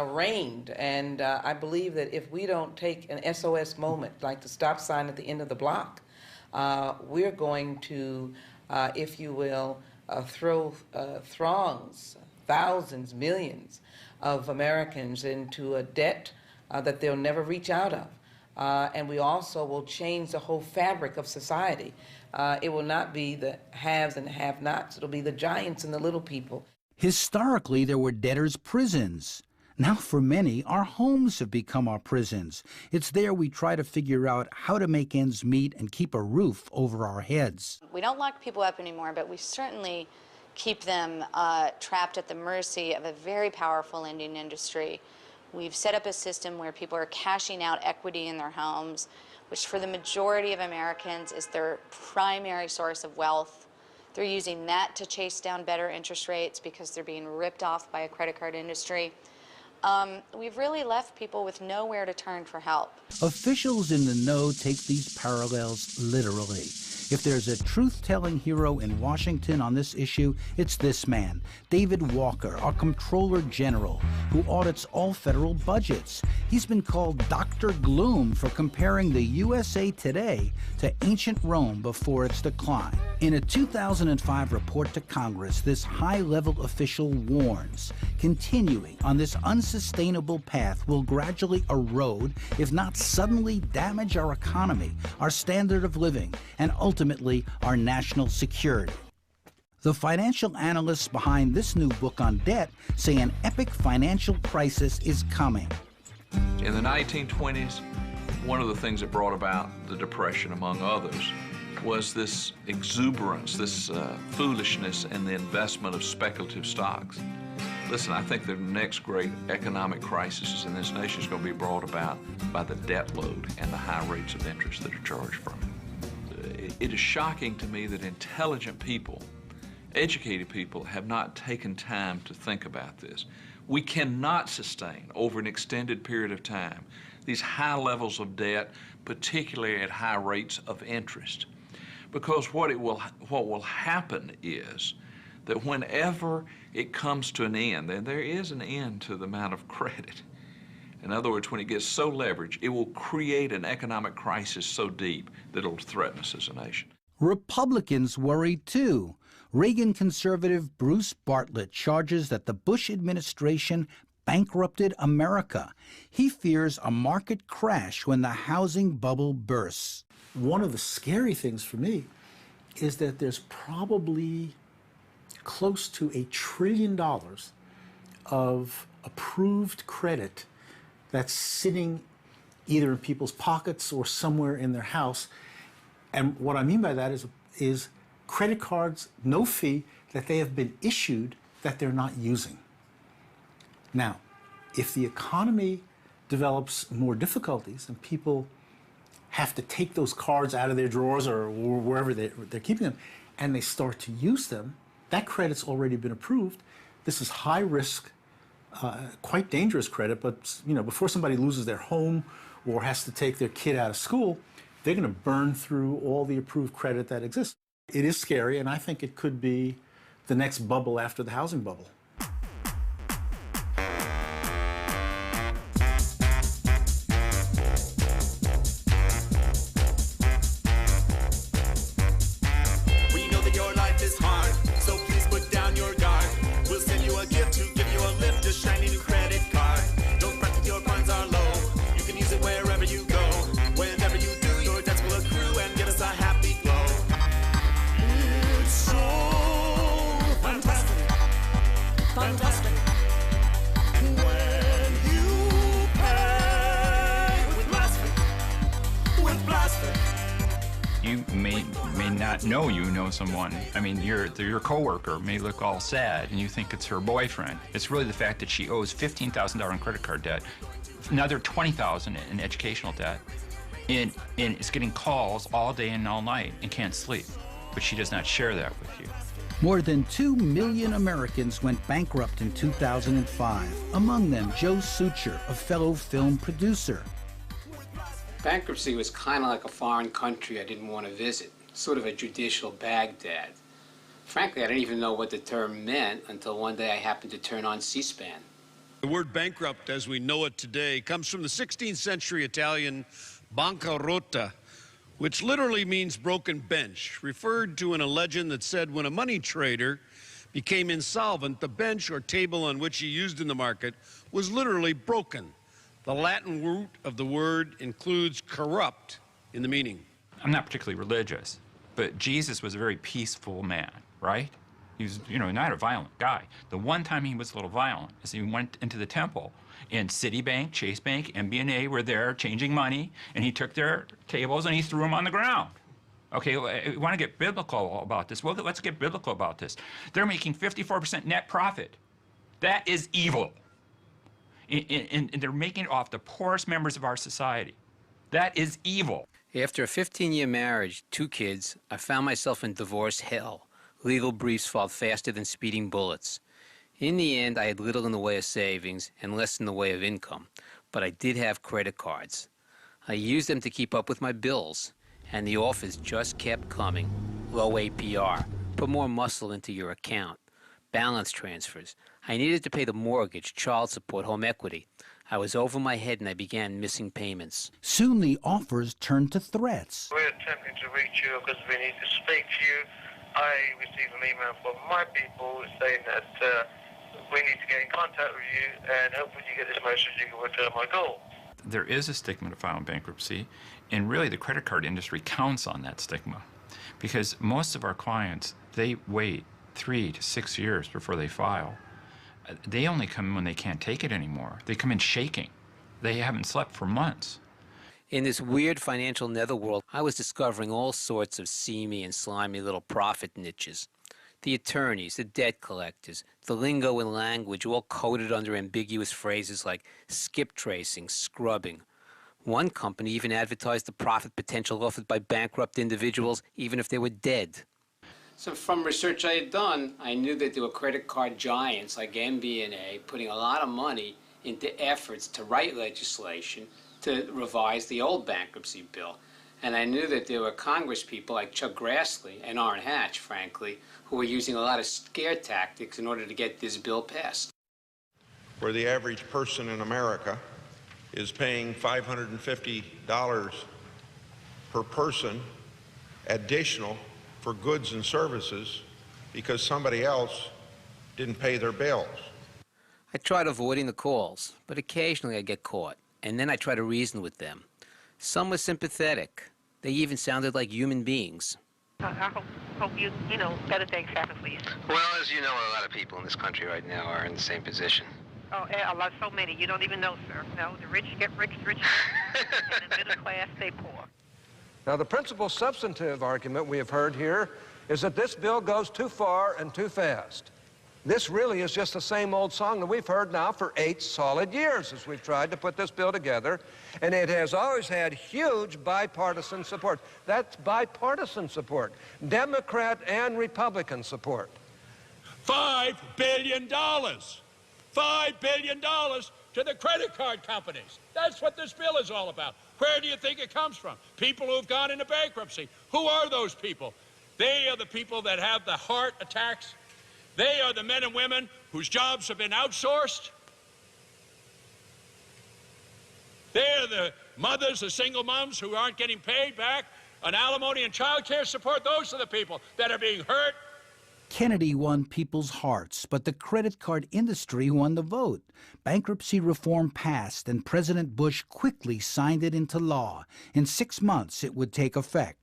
reigned, and I believe that if we don't take an SOS moment, like the stop sign at the end of the block, we're going to, if you will, throw throngs, thousands, millions of Americans into a debt that they'll never reach out of. And we also will change the whole fabric of society. It will not be the haves and have-nots. It'll be the giants and the little people. Historically, there were debtors' prisons. Now, for many, our homes have become our prisons. It's there we try to figure out how to make ends meet and keep a roof over our heads. We don't lock people up anymore, but we certainly keep them trapped at the mercy of a very powerful lending industry. We've set up a system where people are cashing out equity in their homes, which for the majority of Americans is their primary source of wealth. They're using that to chase down better interest rates because they're being ripped off by a credit card industry. we've really left people with nowhere to turn for help. Officials in the know take these parallels literally. If there's a truth-telling hero in Washington on this issue, it's this man, David Walker, our Comptroller General, who audits all federal budgets. He's been called Dr. Gloom for comparing the USA Today to ancient Rome before its decline. In a 2005 report to Congress, this high-level official warns, continuing on this unsustainable path will gradually erode, if not suddenly damage our economy, our standard of living, and ultimately our national security. The financial analysts behind this new book on debt say an epic financial crisis is coming. In the 1920s, one of the things that brought about the Depression, among others, was this exuberance, this foolishness in the investment of speculative stocks. Listen, I think the next great economic crisis in this nation is going to be brought about by the debt load and the high rates of interest that are charged from it. It is shocking to me that intelligent people, educated people, have not taken time to think about this. We cannot sustain over an extended period of time these high levels of debt, particularly at high rates of interest. Because what will happen is that whenever it comes to an end, and there is an end to the amount of credit. In other words, when it gets so leveraged, it will create an economic crisis so deep that it'll threaten us as a nation. Republicans worry too. Reagan conservative Bruce Bartlett charges that the Bush administration bankrupted America. He fears a market crash when the housing bubble bursts. One of the scary things for me is that there's probably close to $1 trillion of approved credit that's sitting either in people's pockets or somewhere in their house. And what I mean by that is credit cards, no fee, that they have been issued that they're not using. Now, if the economy develops more difficulties and people have to take those cards out of their drawers or wherever they're keeping them, and they start to use them, that credit's already been approved. This is high risk, quite dangerous credit, but before somebody loses their home or has to take their kid out of school, they're going to burn through all the approved credit that exists. It is scary, and I think it could be the next bubble after the housing bubble. You know someone. I mean, your coworker may look all sad and you think it's her boyfriend. It's really the fact that she owes $15,000 in credit card debt, another $20,000 in educational debt, and is getting calls all day and all night and can't sleep. But she does not share that with you. More than 2 million Americans went bankrupt in 2005. Among them, Joe Sucher, a fellow film producer. Bankruptcy was kind of like a foreign country I didn't want to visit. Sort of a judicial Baghdad. Frankly, I didn't even know what the term meant until one day I happened to turn on C-SPAN. The word bankrupt as we know it today comes from the 16th century Italian bancarotta, which literally means broken bench, referred to in a legend that said when a money trader became insolvent, the bench or table on which he used in the market was literally broken. The Latin root of the word includes corrupt in the meaning. I'm not particularly religious, but Jesus was a very peaceful man, right? He was, not a violent guy. The one time he was a little violent is he went into the temple, and Citibank, Chase Bank, MBNA were there changing money, and he took their tables and he threw them on the ground. Okay, we want to get biblical about this. Well, let's get biblical about this. They're making 54% net profit. That is evil. And they're making it off the poorest members of our society. That is evil. After a 15-year marriage, 2 kids, I found myself in divorce hell. Legal briefs filed faster than speeding bullets. In the end, I had little in the way of savings and less in the way of income, but I did have credit cards. I used them to keep up with my bills, and the offers just kept coming. Low APR, put more muscle into your account, balance transfers. I needed to pay the mortgage, child support, home equity. I was over my head and I began missing payments. Soon the offers turned to threats. We're attempting to reach you because we need to speak to you. I received an email from my people saying that we need to get in contact with you, and hopefully you get this message, you can return my call. There is a stigma to filing bankruptcy, and really the credit card industry counts on that stigma, because most of our clients, they wait 3 to 6 years before they file. They only come when they can't take it anymore. They come in shaking. They haven't slept for months. In this weird financial netherworld, I was discovering all sorts of seamy and slimy little profit niches. The attorneys, the debt collectors, the lingo and language all coded under ambiguous phrases like skip tracing, scrubbing. One company even advertised the profit potential offered by bankrupt individuals even if they were dead. So from research I had done, I knew that there were credit card giants like MBNA putting a lot of money into efforts to write legislation to revise the old bankruptcy bill. And I knew that there were Congress people like Chuck Grassley and Orrin Hatch, frankly, who were using a lot of scare tactics in order to get this bill passed. Where the average person in America is paying $550 per person additional for goods and services because somebody else didn't pay their bills. I tried avoiding the calls, but occasionally I'd get caught, and then I tried to reason with them. Some were sympathetic. They even sounded like human beings. I hope you better things happen for you. Well, as you know, a lot of people in this country right now are in the same position. Oh, so many. You don't even know, sir. No, the rich get rich, and the middle class stay poor. Now, the principal substantive argument we have heard here is that this bill goes too far and too fast. This really is just the same old song that we've heard now for 8 solid years as we've tried to put this bill together, and it has always had huge bipartisan support. That's bipartisan support, Democrat and Republican support. $5 billion. $5 billion to the credit card companies. That's what this bill is all about. Where do you think it comes from? People who have gone into bankruptcy. Who are those people? They are the people that have the heart attacks. They are the men and women whose jobs have been outsourced. They are the mothers, the single moms who aren't getting paid back on alimony and child care support. Those are the people that are being hurt. Kennedy won people's hearts, but the credit card industry won the vote. Bankruptcy reform passed, and President Bush quickly signed it into law. In 6 months, it would take effect.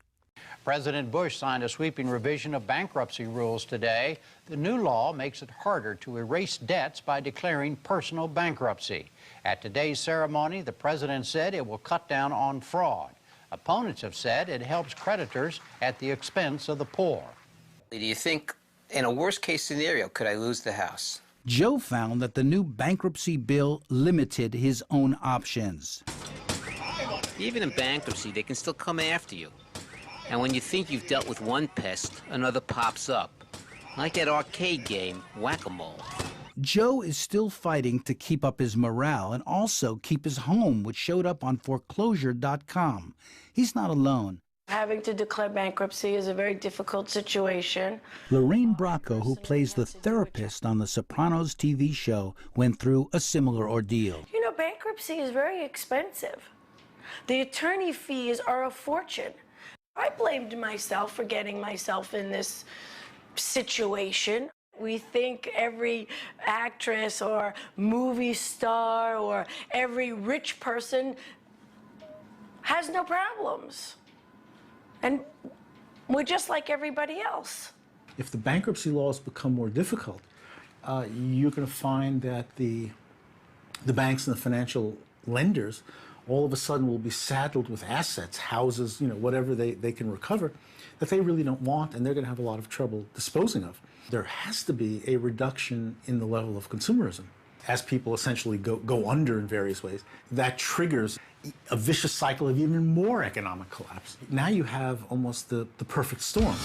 President Bush signed a sweeping revision of bankruptcy rules today. The new law makes it harder to erase debts by declaring personal bankruptcy. At today's ceremony, the president said it will cut down on fraud. Opponents have said it helps creditors at the expense of the poor. Do you think, in a worst-case scenario, could I lose the house? Joe found that the new bankruptcy bill limited his own options. Even in bankruptcy, they can still come after you. And when you think you've dealt with one pest, another pops up. Like that arcade game, Whack-A-Mole. Joe is still fighting to keep up his morale and also keep his home, which showed up on foreclosure.com. He's not alone. Having to declare bankruptcy is a very difficult situation. Lorraine Bracco, who plays the therapist on the Sopranos TV show, went through a similar ordeal. You know, bankruptcy is very expensive. The attorney fees are a fortune. I blamed myself for getting myself in this situation. We think every actress or movie star or every rich person has no problems. And we're just like everybody else. If the bankruptcy laws become more difficult, you're going to find that the banks and the financial lenders all of a sudden will be saddled with assets, houses, whatever they can recover, that they really don't want, and they're going to have a lot of trouble disposing of. There has to be a reduction in the level of consumerism as people essentially go under in various ways. That triggers a vicious cycle of even more economic collapse. Now you have almost the perfect storm.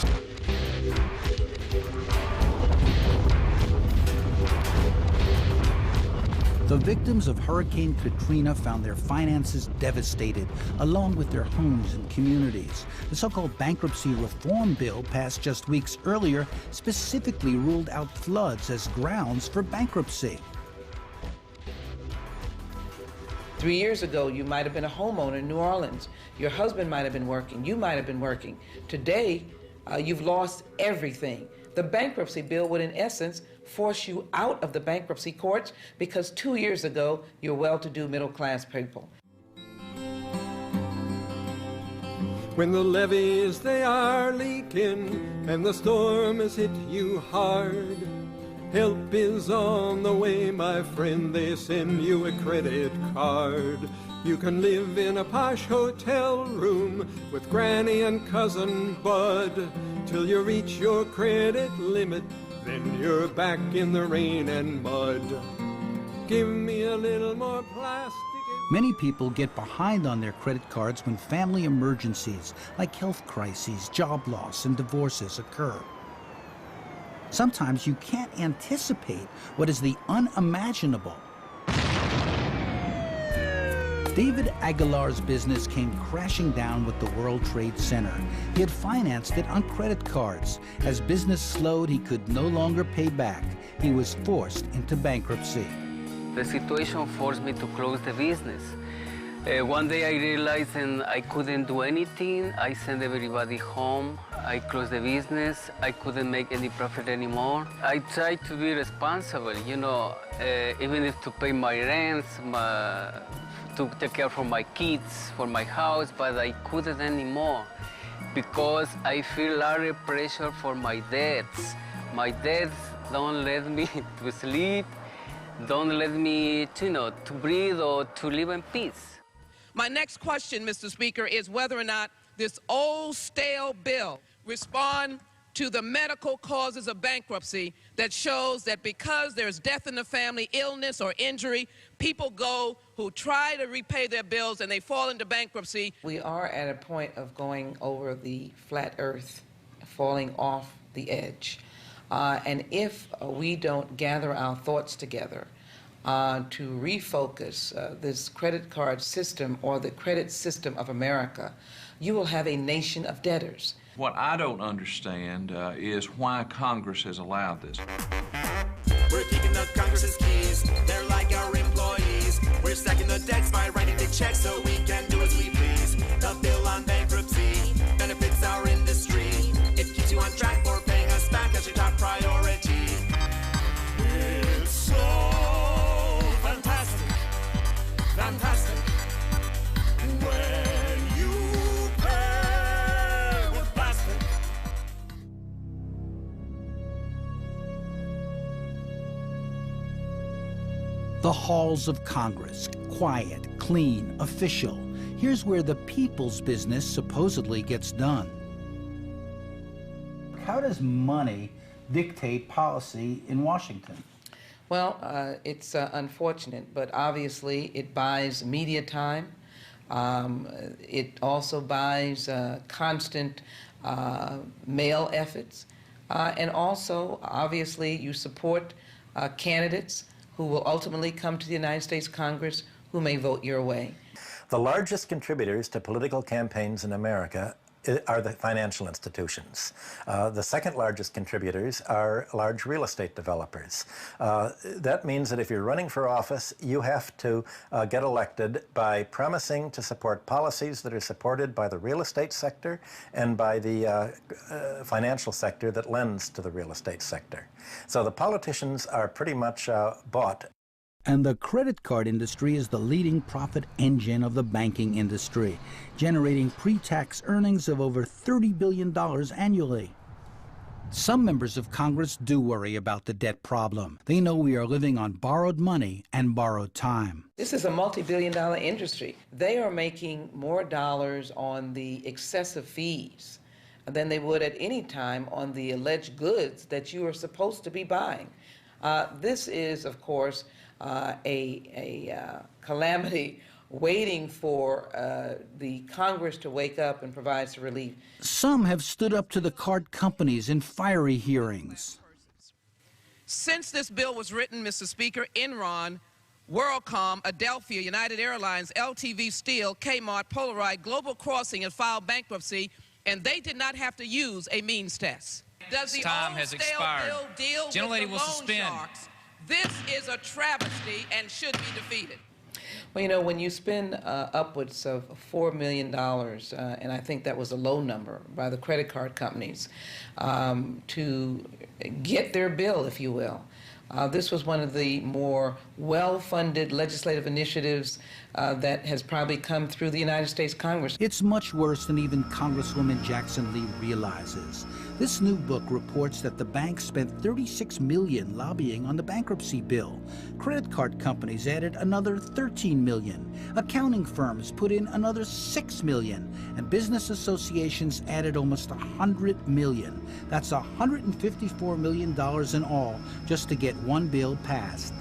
The victims of Hurricane Katrina found their finances devastated, along with their homes and communities. The so-called bankruptcy reform bill passed just weeks earlier specifically ruled out floods as grounds for bankruptcy. 3 years ago, you might have been a homeowner in New Orleans. Your husband might have been working. You might have been working. Today, you've lost everything. The bankruptcy bill would, in essence, force you out of the bankruptcy courts because 2 years ago, you're well-to-do middle-class people. When the levees, they are leaking and the storm has hit you hard, help is on the way, my friend, they send you a credit card. You can live in a posh hotel room with Granny and Cousin Bud till you reach your credit limit, then you're back in the rain and mud. Give me a little more plastic. Many people get behind on their credit cards when family emergencies like health crises, job loss, and divorces occur. Sometimes you can't anticipate what is the unimaginable. David Aguilar's business came crashing down with the World Trade Center. He had financed it on credit cards. As business slowed, he could no longer pay back. He was forced into bankruptcy. The situation forced me to close the business. One day I realized I couldn't do anything. I sent everybody home. I closed the business. I couldn't make any profit anymore. I tried to be responsible, you know, even if to pay my rents, to take care for my kids, for my house, but I couldn't anymore because I feel a lot of pressure for my debts. My debts don't let me to sleep, don't let me, to breathe or to live in peace. My next question, Mr. Speaker, is whether or not this old stale bill responds to the medical causes of bankruptcy that shows that because there's death in the family, illness or injury, people go who try to repay their bills and they fall into bankruptcy. We are at a point of going over the flat earth, falling off the edge. And if we don't gather our thoughts together to refocus this credit card system or the credit system of America, you will have a nation of debtors. What I don't understand is why Congress has allowed this. We're keeping the Congress's keys. They're like our employees. We're stacking the debts by writing big checks so we can do as we please. The bill on bankruptcy benefits our industry. It keeps you on track for paying us back as your top priority. It's so fantastic, fantastic. When you pay with plastic. The halls of Congress, quiet, clean, official. Here's where the people's business supposedly gets done. How does money dictate policy in Washington? Well, it's unfortunate, but obviously it buys media time. It also buys constant mail efforts. And also, obviously, you support candidates who will ultimately come to the United States Congress who may vote your way. The largest contributors to political campaigns in America are the financial institutions. The second largest contributors are large real estate developers. That means that if you're running for office, you have to get elected by promising to support policies that are supported by the real estate sector and by the financial sector that lends to the real estate sector. So the politicians are pretty much bought. And the credit card industry is the leading profit engine of the banking industry, generating pre-tax earnings of over $30 billion annually. Some members of Congress do worry about the debt problem. They know we are living on borrowed money and borrowed time. This is a multi-billion-dollar industry. They are making more dollars on the excessive fees than they would at any time on the alleged goods that you are supposed to be buying. This is, of course, a calamity waiting for the Congress to wake up and provide some relief. Some have stood up to the card companies in fiery hearings. Since this bill was written, Mr. Speaker, Enron WorldCom, Adelphia, United Airlines, LTV Steel, Kmart, Polaroid, Global Crossing have filed bankruptcy, and they did not have to use a means test. Does the time old has stale expired. bill deal with Gentlelady the will loan suspend. sharks? This is a travesty and should be defeated. Well, you know, when you spend upwards of $4 million, and I think that was a low number by the credit card companies, to get their bill, if you will, this was one of the more well-funded legislative initiatives that has probably come through the United States Congress. It's much worse than even Congresswoman Jackson Lee realizes. This new book reports that the bank spent $36 million lobbying on the bankruptcy bill. Credit card companies added another $13 million. Accounting firms put in another $6 million. And business associations added almost $100 million. That's $154 million in all just to get one bill passed.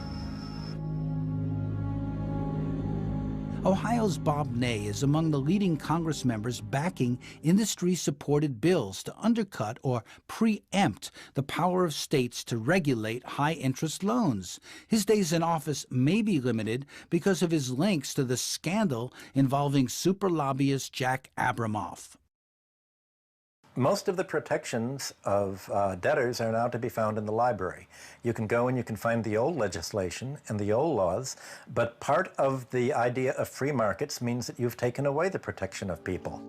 Ohio's Bob Ney is among the leading Congress members backing industry-supported bills to undercut or preempt the power of states to regulate high-interest loans. His days in office may be limited because of his links to the scandal involving super lobbyist Jack Abramoff. Most of the protections of debtors are now to be found in the library. You can go and you can find the old legislation and the old laws, but part of the idea of free markets means that you've taken away the protection of people.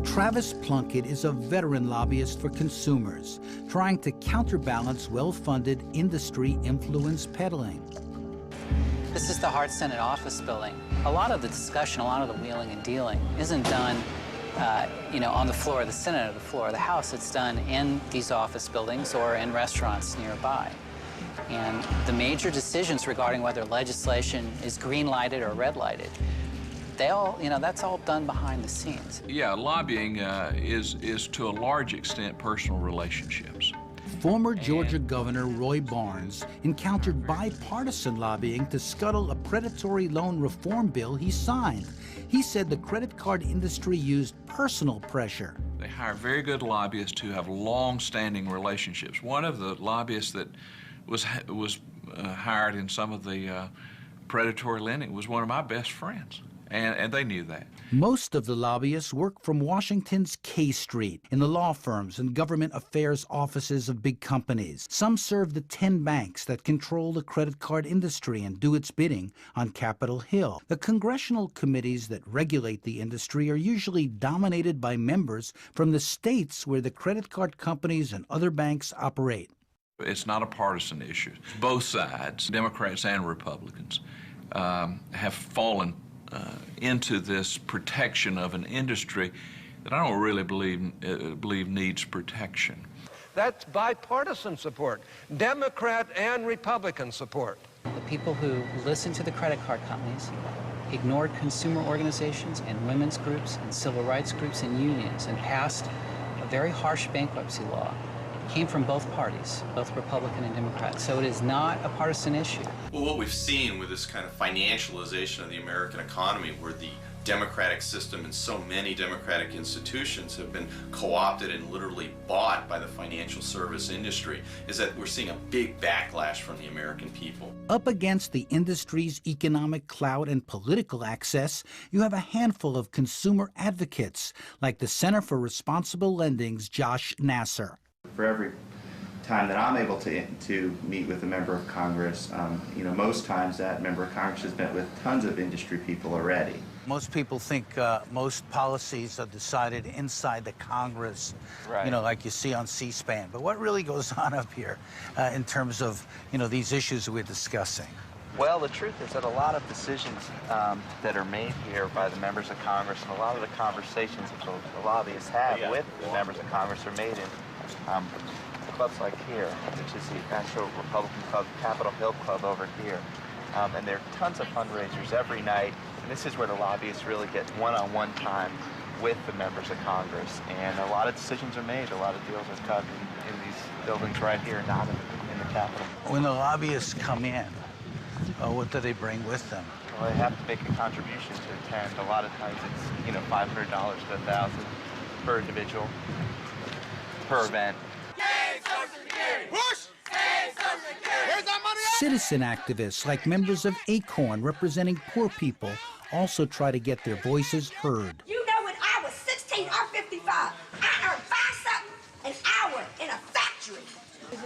Travis Plunkett is a veteran lobbyist for consumers, trying to counterbalance well-funded industry influence peddling. This is the Hart Senate office building. A lot of the discussion, a lot of the wheeling and dealing isn't done on the floor of the Senate or the floor of the House. It's done in these office buildings or in restaurants nearby. And the major decisions regarding whether legislation is green-lighted or red-lighted, they all, that's all done behind the scenes. Yeah, lobbying is to a large extent personal relationships. Former Georgia Governor Roy Barnes encountered bipartisan lobbying to scuttle a predatory loan reform bill he signed. He said the credit card industry used personal pressure. They hire very good lobbyists who have long-standing relationships. One of the lobbyists that was hired in some of the predatory lending was one of my best friends, and they knew that. Most of the lobbyists work from Washington's K Street in the law firms and government affairs offices of big companies. Some serve the 10 banks that control the credit card industry and do its bidding on Capitol Hill. The congressional committees that regulate the industry are usually dominated by members from the states where the credit card companies and other banks operate. It's not a partisan issue. Both sides, Democrats and Republicans, have fallen into this protection of an industry that I don't really believe needs protection. That's bipartisan support, Democrat and Republican support. The people who listened to the credit card companies ignored consumer organizations and women's groups and civil rights groups and unions and passed a very harsh bankruptcy law. It came from both parties, both Republican and Democrat, so it is not a partisan issue. Well, what we've seen with this kind of financialization of the American economy, where the democratic system and so many democratic institutions have been co-opted and literally bought by the financial service industry, is that we're seeing a big backlash from the American people. Up against the industry's economic clout and political access, you have a handful of consumer advocates, like the Center for Responsible Lending's Josh Nasser. For every time that I'm able to meet with a member of Congress, most times that member of Congress has met with tons of industry people already. Most people think most policies are decided inside the Congress, Right. Like you see on C-SPAN. But what really goes on up here in terms of, these issues we're discussing? Well, the truth is that a lot of decisions that are made here by the members of Congress and a lot of the conversations that the lobbyists have with the members of Congress are made in clubs like here, which is the actual Republican Club, Capitol Hill Club over here. And there are tons of fundraisers every night, and this is where the lobbyists really get one-on-one time with the members of Congress. And a lot of decisions are made, a lot of deals are cut in these buildings right here, not in the Capitol. When the lobbyists come in, what do they bring with them? Well, they have to make a contribution to attend. A lot of times it's, $500 to $1,000 per individual, per event. Gays versus Bush! Save Social Security! Where's our money at? Citizen activists like members of ACORN representing poor people also try to get their voices heard. You know, when I was 16 or 55, I earned $5 an hour in a factory.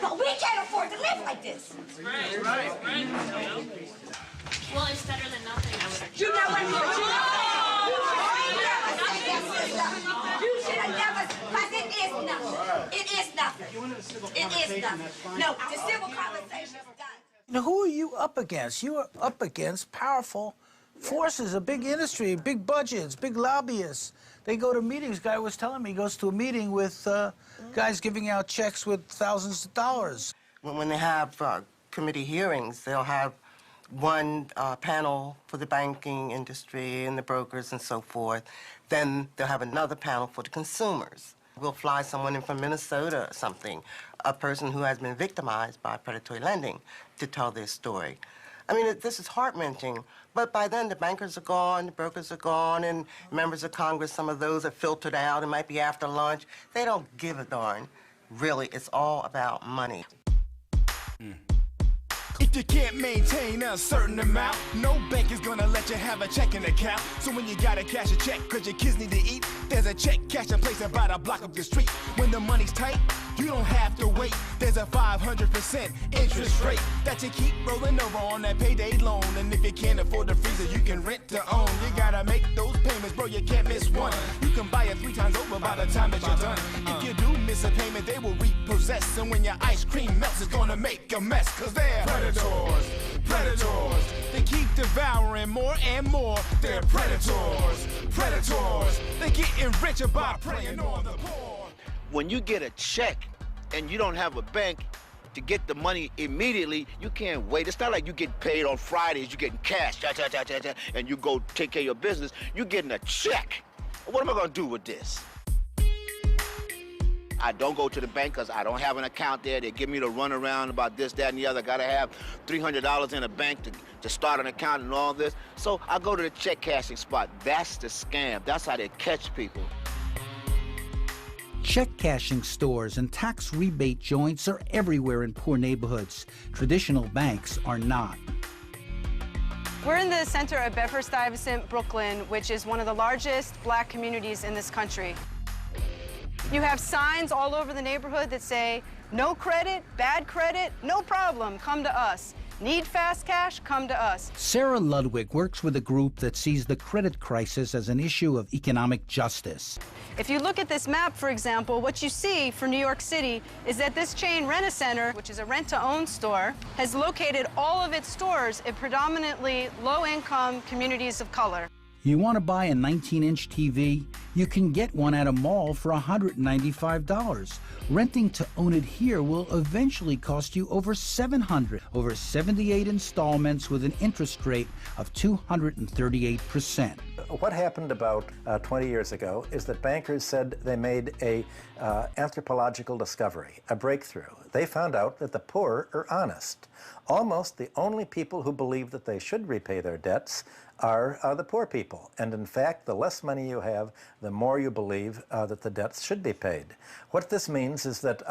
But we can't afford to live like this. Right. Well, it's better than nothing. You know what? You should have never, because it is nothing. It is nothing. It is nothing. No, the civil conversation is done. Now, who are you up against? You are up against powerful forces, a big industry, big budgets, big lobbyists. They go to meetings. Guy was telling me he goes to a meeting with guys giving out checks with thousands of dollars. When they have committee hearings, they'll have one panel for the banking industry and the brokers and so forth. Then they'll have another panel for the consumers. We'll fly someone in from Minnesota or something, a person who has been victimized by predatory lending, to tell their story. I mean, this is heart-wrenching, but by then the bankers are gone, the brokers are gone, and members of Congress, some of those are filtered out. It might be after lunch. They don't give a darn. Really, it's all about money. If you can't maintain a certain amount, no bank is gonna let you have a checking account. So when you gotta cash a check cause your kids need to eat, there's a check cashing place about a block up the street. When the money's tight, you don't have to wait. There's a 500% interest rate that you keep rolling over on that payday loan. And if you can't afford the freezer, you can rent to own. You gotta make those payments, bro, you can't miss one. You can buy it 3 times over by the time that you're done. If you do miss a payment, they will repossess. And when your ice cream melts, it's gonna make a mess. Cause they're predators. They keep devouring more and more. They're predators. They're getting richer by preying on the poor. When you get a check and you don't have a bank to get the money immediately, you can't wait. It's not like you get paid on Fridays, you're getting cash, and you go take care of your business. You're getting a check. What am I gonna do with this? I don't go to the bank because I don't have an account there. They give me the runaround about this, that, and the other. Gotta have $300 in a bank to start an account and all this. So I go to the check cashing spot. That's the scam. That's how they catch people. Check cashing stores and tax rebate joints are everywhere in poor neighborhoods. Traditional banks are not. We're in the center of Bedford-Stuyvesant, Brooklyn, which is one of the largest black communities in this country. You have signs all over the neighborhood that say, no credit, bad credit, no problem, come to us. Need fast cash, come to us. Sarah Ludwig works with a group that sees the credit crisis as an issue of economic justice. If you look at this map, for example, what you see for New York City is that this chain, Rent-A-Center, which is a rent-to-own store, has located all of its stores in predominantly low-income communities of color. You want to buy a 19-inch TV? You can get one at a mall for $195. Renting to own it here will eventually cost you over $700, over 78 installments with an interest rate of 238%. What happened about 20 years ago is that bankers said they made a anthropological discovery, a breakthrough. They found out that the poor are honest. Almost the only people who believe that they should repay their debts are the poor people. And in fact, the less money you have, the more you believe that the debts should be paid. What this means is that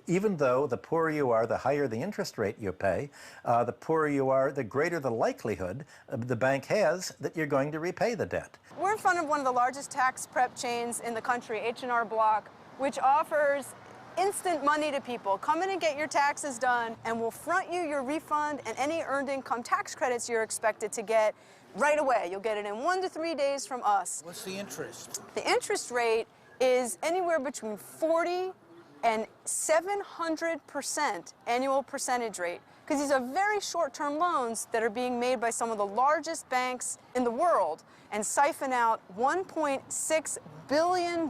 even though the poorer you are, the higher the interest rate you pay, the poorer you are, the greater the likelihood the bank has that you're going to repay the debt. We're in front of one of the largest tax prep chains in the country, H&R Block, which offers instant money to people. Come in and get your taxes done, and we'll front you your refund and any earned income tax credits you're expected to get right away. You'll get it in 1 to 3 days from us. What's the interest? The interest rate is anywhere between 40 and 700% annual percentage rate, because these are very short-term loans that are being made by some of the largest banks in the world and siphon out $1.6 billion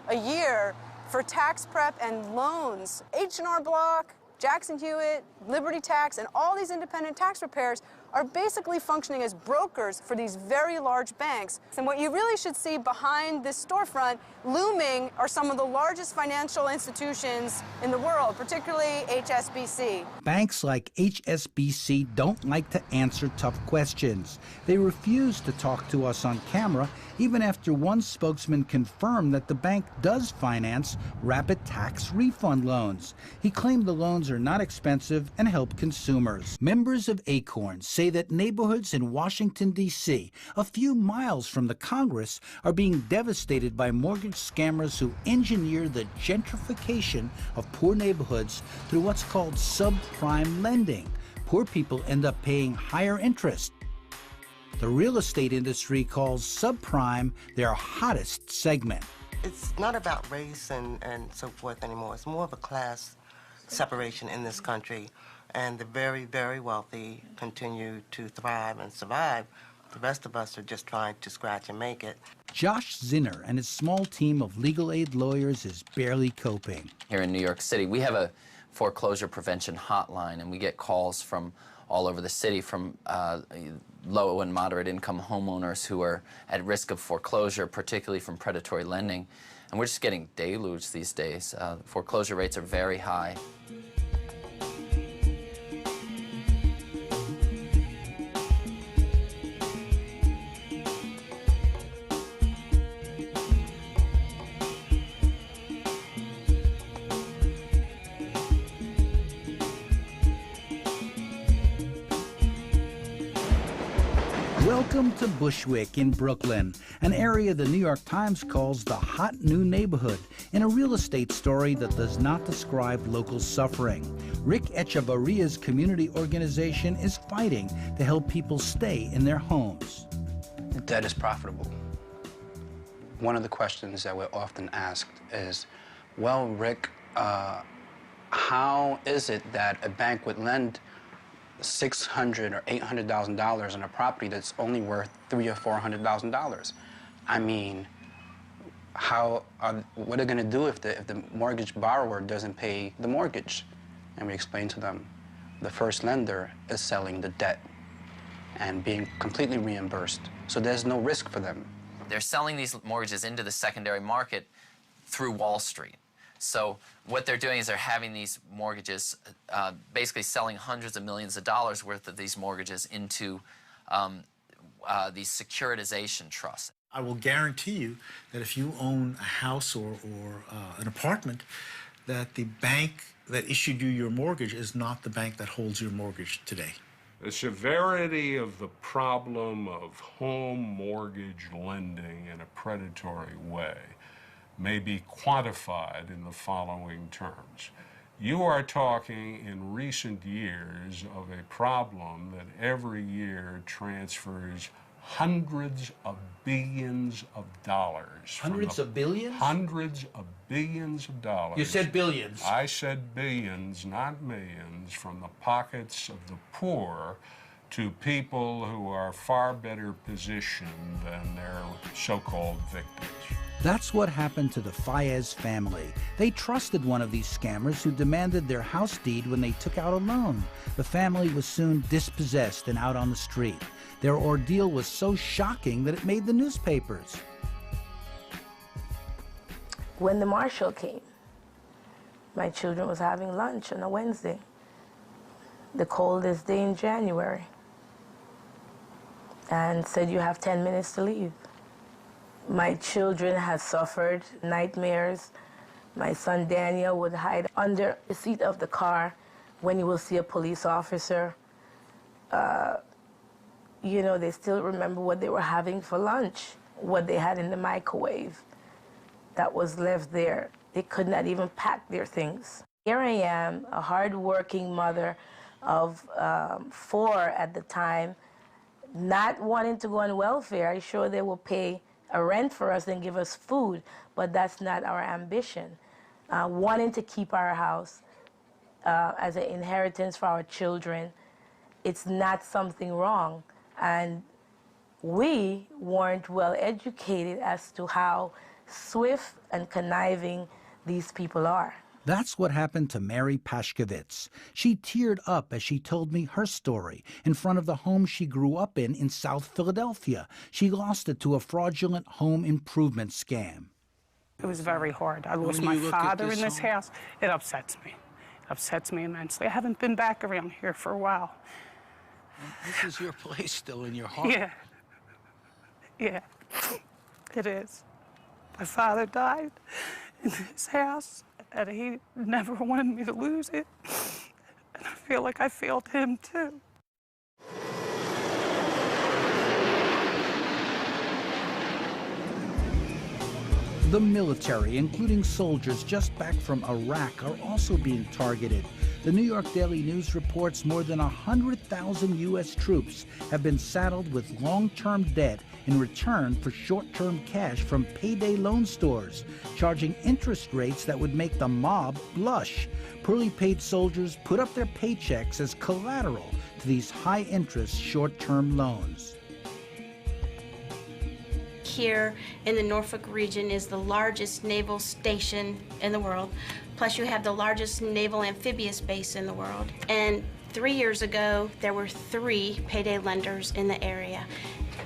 a year for tax prep and loans. H&R Block, Jackson Hewitt, Liberty Tax, and all these independent tax preparers are basically functioning as brokers for these very large banks. And what you really should see behind this storefront looming are some of the largest financial institutions in the world, particularly HSBC. Banks like HSBC don't like to answer tough questions. They refuse to talk to us on camera, even after one spokesman confirmed that the bank does finance rapid tax refund loans. He claimed the loans are not expensive and help consumers. Members of ACORN say that neighborhoods in Washington, D.C., a few miles from the Congress, are being devastated by mortgage scammers who engineer the gentrification of poor neighborhoods through what's called subprime lending. Poor people end up paying higher interest. The real estate industry calls subprime their hottest segment. It's not about race and so forth anymore. It's more of a class separation in this country. And the very, very wealthy continue to thrive and survive. The rest of us are just trying to scratch and make it. Josh Zinner and his small team of legal aid lawyers is barely coping. Here in New York City, we have a foreclosure prevention hotline, and we get calls from all over the city from low and moderate income homeowners who are at risk of foreclosure, particularly from predatory lending. And we're just getting deluged these days. Foreclosure rates are very high. Welcome to Bushwick in Brooklyn, an area the New York Times calls the hot new neighborhood, in a real estate story that does not describe local suffering. Rick Echevarria's community organization is fighting to help people stay in their homes. Debt is profitable. One of the questions that we're often asked is, well, Rick, how is it that a bank would lend $600,000 or $800,000 on a property that's only worth $300,000 or $400,000? I mean, what are they going to do if the mortgage borrower doesn't pay the mortgage? And we explain to them, the first lender is selling the debt and being completely reimbursed, so there's no risk for them. They're selling these mortgages into the secondary market through Wall Street. So what they're doing is they're having these mortgages, basically selling hundreds of millions of dollars worth of these mortgages into these securitization trusts. I will guarantee you that if you own a house or an apartment, that the bank that issued you your mortgage is not the bank that holds your mortgage today. The severity of the problem of home mortgage lending in a predatory way may be quantified in the following terms. You are talking in recent years of a problem that every year transfers hundreds of billions of dollars. Hundreds of billions? Hundreds of billions of dollars. You said billions. I said billions, not millions, from the pockets of the poor to people who are far better positioned than their so-called victims. That's what happened to the Fayez family. They trusted one of these scammers who demanded their house deed when they took out a loan. The family was soon dispossessed and out on the street. Their ordeal was so shocking that it made the newspapers. When the marshal came, my children was having lunch on a Wednesday, the coldest day in January, and said, you have 10 minutes to leave. My children had suffered nightmares. My son Daniel would hide under the seat of the car when he will see a police officer. You know, they still remember what they were having for lunch, what they had in the microwave that was left there. They could not even pack their things. Here I am, a hard-working mother of 4 at the time, not wanting to go on welfare. I'm sure they will pay a rent for us and give us food, but that's not our ambition. Wanting to keep our house as an inheritance for our children, it's not something wrong. And we weren't well educated as to how swift and conniving these people are. That's what happened to Mary Pashkovitz. She teared up as she told me her story in front of the home she grew up in South Philadelphia. She lost it to a fraudulent home improvement scam. It was very hard. I lost my father in this house. It upsets me. It upsets me immensely. I haven't been back around here for a while. This is your place still in your heart. Yeah. Yeah, it is. My father died in this house, and he never wanted me to lose it. And I feel like I failed him, too. The military, including soldiers just back from Iraq, are also being targeted. The New York Daily News reports more than 100,000 U.S. troops have been saddled with long-term debt in return for short-term cash from payday loan stores, charging interest rates that would make the mob blush. Poorly paid soldiers put up their paychecks as collateral to these high-interest short-term loans. Here in the Norfolk region is the largest naval station in the world. Plus you have the largest naval amphibious base in the world. And 3 years ago, there were 3 payday lenders in the area.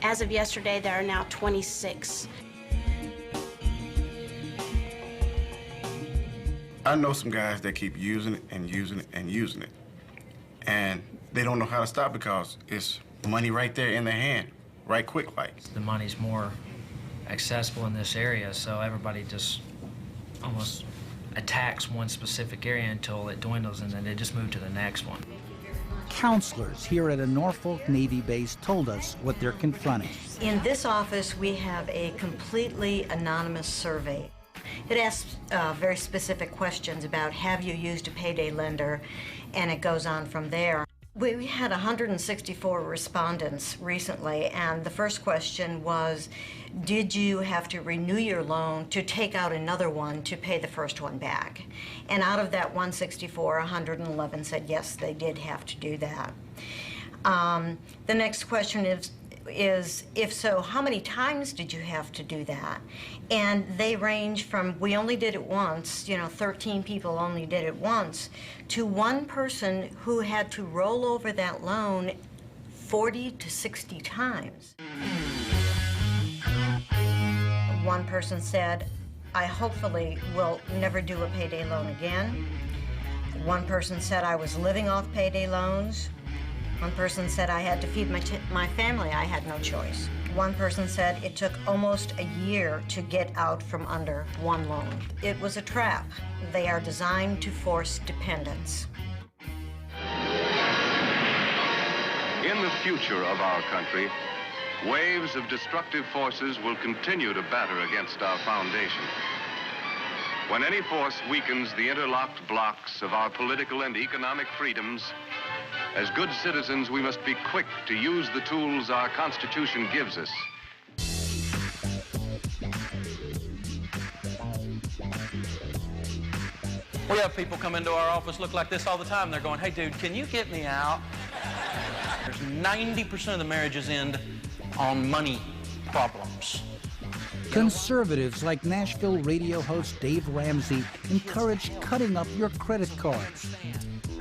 As of yesterday, there are now 26. I know some guys that keep using it and using it and using it. And they don't know how to stop because it's money right there in their hand, right quick like. The money's more accessible in this area, so everybody just almost attacks one specific area until it dwindles, and then they just move to the next one. Counselors here at a Norfolk Navy base told us what they're confronting. In this office, we have a completely anonymous survey. It asks very specific questions about have you used a payday lender, and it goes on from there. We had 164 respondents recently, and the first question was, did you have to renew your loan to take out another one to pay the first one back? And out of that 164, 111 said yes, they did have to do that. The next question is, if so, how many times did you have to do that? And they range from, we only did it once, 13 people only did it once, to one person who had to roll over that loan 40 to 60 times. One person said, I hopefully will never do a payday loan again. One person said, I was living off payday loans. One person said, I had to feed my family, I had no choice. One person said it took almost a year to get out from under one loan. It was a trap. They are designed to force dependence. In the future of our country, waves of destructive forces will continue to batter against our foundation. When any force weakens the interlocked blocks of our political and economic freedoms, as good citizens, we must be quick to use the tools our Constitution gives us. We have people come into our office look like this all the time. They're going, hey, dude, can you get me out? There's 90% of the marriages end on money problems. Conservatives like Nashville radio host Dave Ramsey encourage cutting up your credit cards.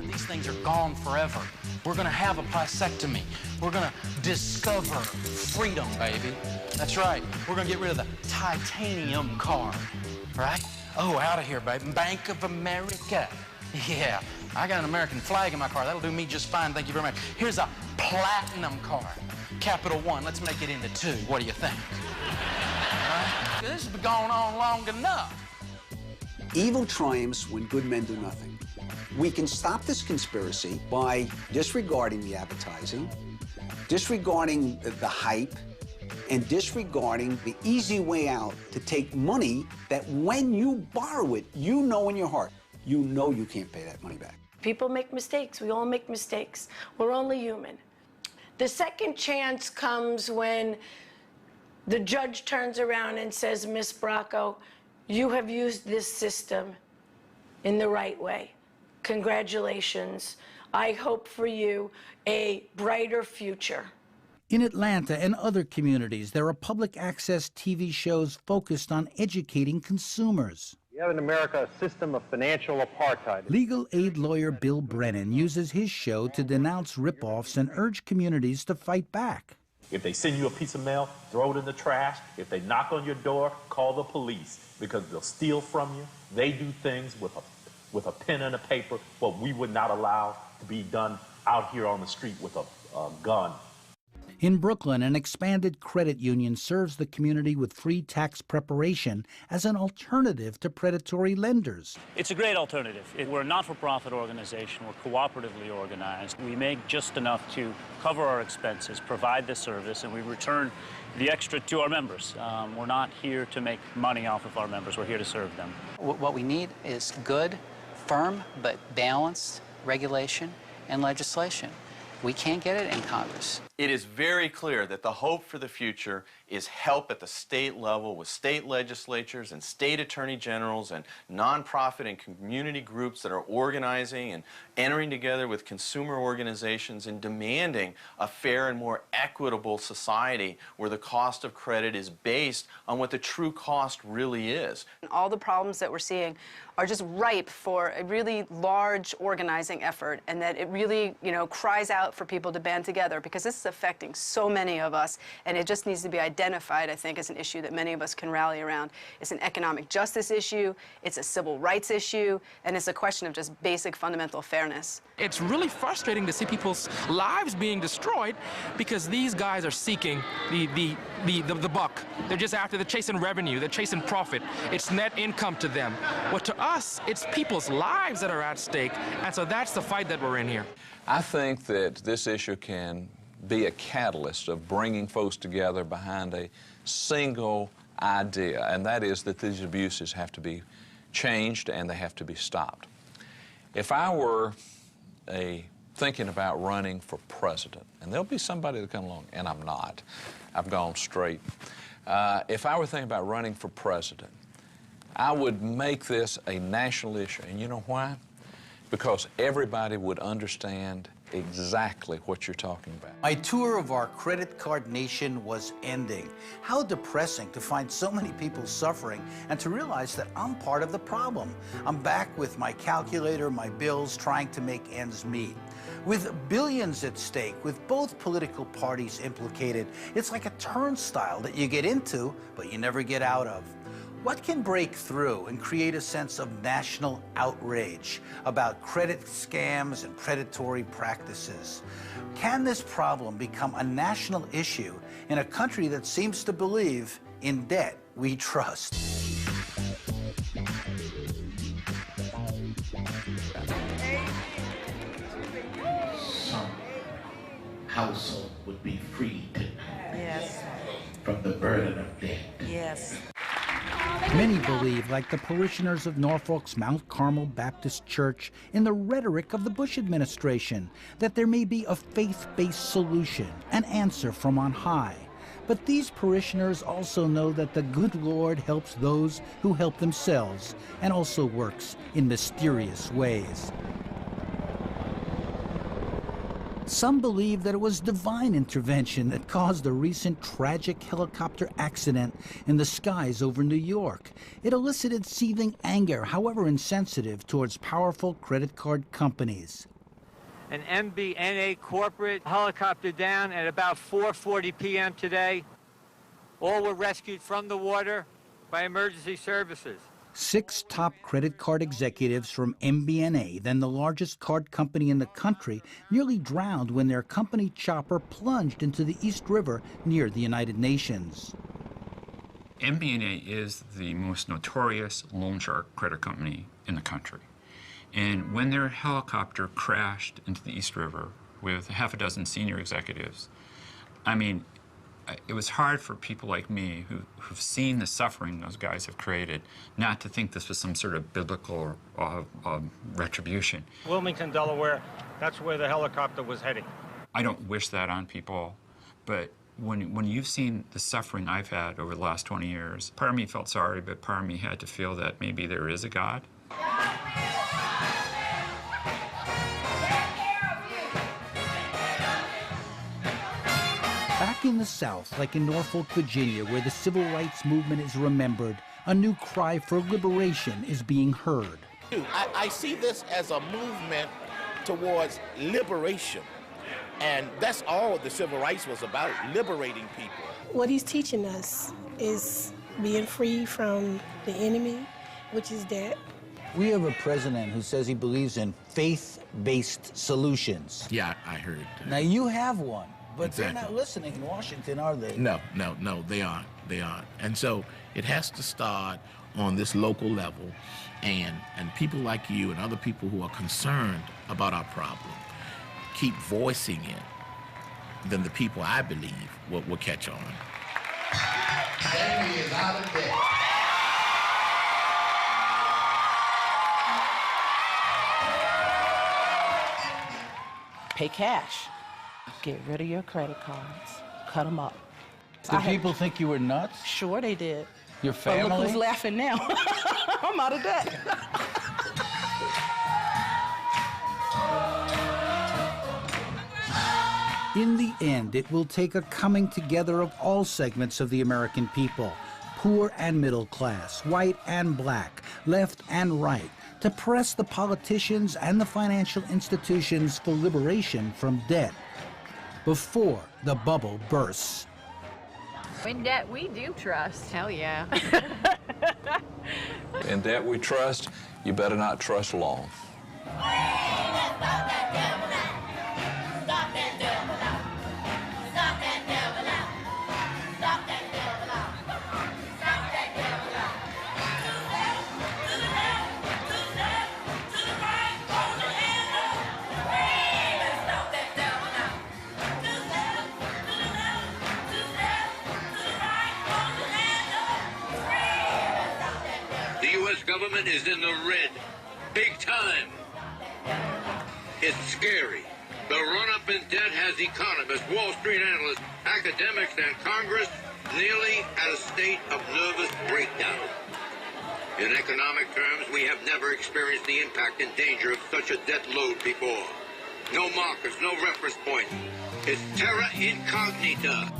These things are gone forever. We're gonna have a vasectomy. We're gonna discover freedom, baby. That's right. We're gonna get rid of the titanium card, right? Oh, out of here, baby. Bank of America. Yeah, I got an American flag in my car. That'll do me just fine, thank you very much. Here's a platinum card. Capital One, let's make it into 2. What do you think? Right? This has been going on long enough. Evil triumphs when good men do nothing. We can stop this conspiracy by disregarding the advertising, disregarding the hype, and disregarding the easy way out to take money that when you borrow it, you know in your heart, you know you can't pay that money back. People make mistakes. We all make mistakes. We're only human. The second chance comes when the judge turns around and says, Miss Bracco, you have used this system in the right way. Congratulations. I hope for you a brighter future. In Atlanta and other communities, there are public access TV shows focused on educating consumers. We have in America a system of financial apartheid. Legal aid lawyer Bill Brennan uses his show to denounce ripoffs and urge communities to fight back. If they send you a piece of mail, throw it in the trash. If they knock on your door, call the police, because they'll steal from you. They do things with a pen and a paper, what we would not allow to be done out here on the street with a gun. In Brooklyn, an expanded credit union serves the community with free tax preparation as an alternative to predatory lenders. It's a great alternative. We're a not-for-profit organization. We're cooperatively organized. We make just enough to cover our expenses, provide the service, and we return the extra to our members. We're not here to make money off of our members. We're here to serve them. What we need is good, firm, but balanced regulation and legislation. We can't get it in Congress. It is very clear that the hope for the future is help at the state level with state legislatures and state attorney generals and nonprofit and community groups that are organizing and entering together with consumer organizations and demanding a fair and more equitable society where the cost of credit is based on what the true cost really is. All the problems that we're seeing are just ripe for a really large organizing effort, and that it really, cries out for people to band together, because this is affecting so many of us, and it just needs to be identified, I think, as an issue that many of us can rally around. It's an economic justice issue, it's a civil rights issue, and it's a question of just basic fundamental fairness. It's really frustrating to see people's lives being destroyed because these guys are seeking the buck. They're chasing revenue, they're chasing profit. It's net income to them. But to us, it's people's lives that are at stake, and so that's the fight that we're in here. I think that this issue can be a catalyst of bringing folks together behind a single idea, and that is that these abuses have to be changed and they have to be stopped. If I were thinking about running for president, and there'll be somebody that come along, and I'm not, I've gone straight. If I were thinking about running for president, I would make this a national issue, and you know why? Because everybody would understand exactly what you're talking about. My tour of our credit card nation was ending. How depressing to find so many people suffering and to realize that I'm part of the problem. I'm back with my calculator, my bills, trying to make ends meet. With billions at stake, with both political parties implicated, it's like a turnstile that you get into, but you never get out of. What can break through and create a sense of national outrage about credit scams and predatory practices? Can this problem become a national issue in a country that seems to believe in debt we trust? Some household would be freed Yes. from the burden of debt. Yes. Many believe, like the parishioners of Norfolk's Mount Carmel Baptist Church, in the rhetoric of the Bush administration, that there may be a faith-based solution, an answer from on high. But these parishioners also know that the good Lord helps those who help themselves, and also works in mysterious ways. Some believe that it was divine intervention that caused a recent tragic helicopter accident in the skies over New York. It elicited seething anger, however insensitive, towards powerful credit card companies. An MBNA corporate helicopter down at about 4:40 p.m. today. All were rescued from the water by emergency services. 6 top credit card executives from MBNA, then the largest card company in the country, nearly drowned when their company chopper plunged into the East River near the United Nations. MBNA is the most notorious loan shark credit company in the country. And when their helicopter crashed into the East River with half a dozen senior executives, I mean, it was hard for people like me who've seen the suffering those guys have created not to think this was some sort of biblical retribution. Wilmington, Delaware, that's where the helicopter was heading. I don't wish that on people, but when you've seen the suffering I've had over the last 20 years, part of me felt sorry, but part of me had to feel that maybe there is a God. Back in the South, like in Norfolk, Virginia, where the civil rights movement is remembered, a new cry for liberation is being heard. I see this as a movement towards liberation. And that's all the civil rights was about, liberating people. What he's teaching us is being free from the enemy, which is debt. We have a president who says he believes in faith-based solutions. Yeah, I heard. Now, you have one, but Exactly. they're not listening in Washington, are they? No, they aren't. They aren't. And so it has to start on this local level, and people like you and other people who are concerned about our problem keep voicing it, then the people, I believe, will catch on. Jamie is out of debt. Pay cash. Get rid of your credit cards. Cut them up. Do people think you were nuts? Sure they did. Your But family? look who's laughing now. I'm out of debt. In the end, it will take a coming together of all segments of the American people, poor and middle class, white and black, left and right, to press the politicians and the financial institutions for liberation from debt before the bubble bursts. In debt, we do trust. Hell yeah. In debt we trust, you better not trust long. The U.S. government is in the red, big time. It's scary. The run-up in debt has economists, Wall Street analysts, academics, and Congress nearly at a state of nervous breakdown. In economic terms, we have never experienced the impact and danger of such a debt load before. No markers, no reference points. It's terra incognita.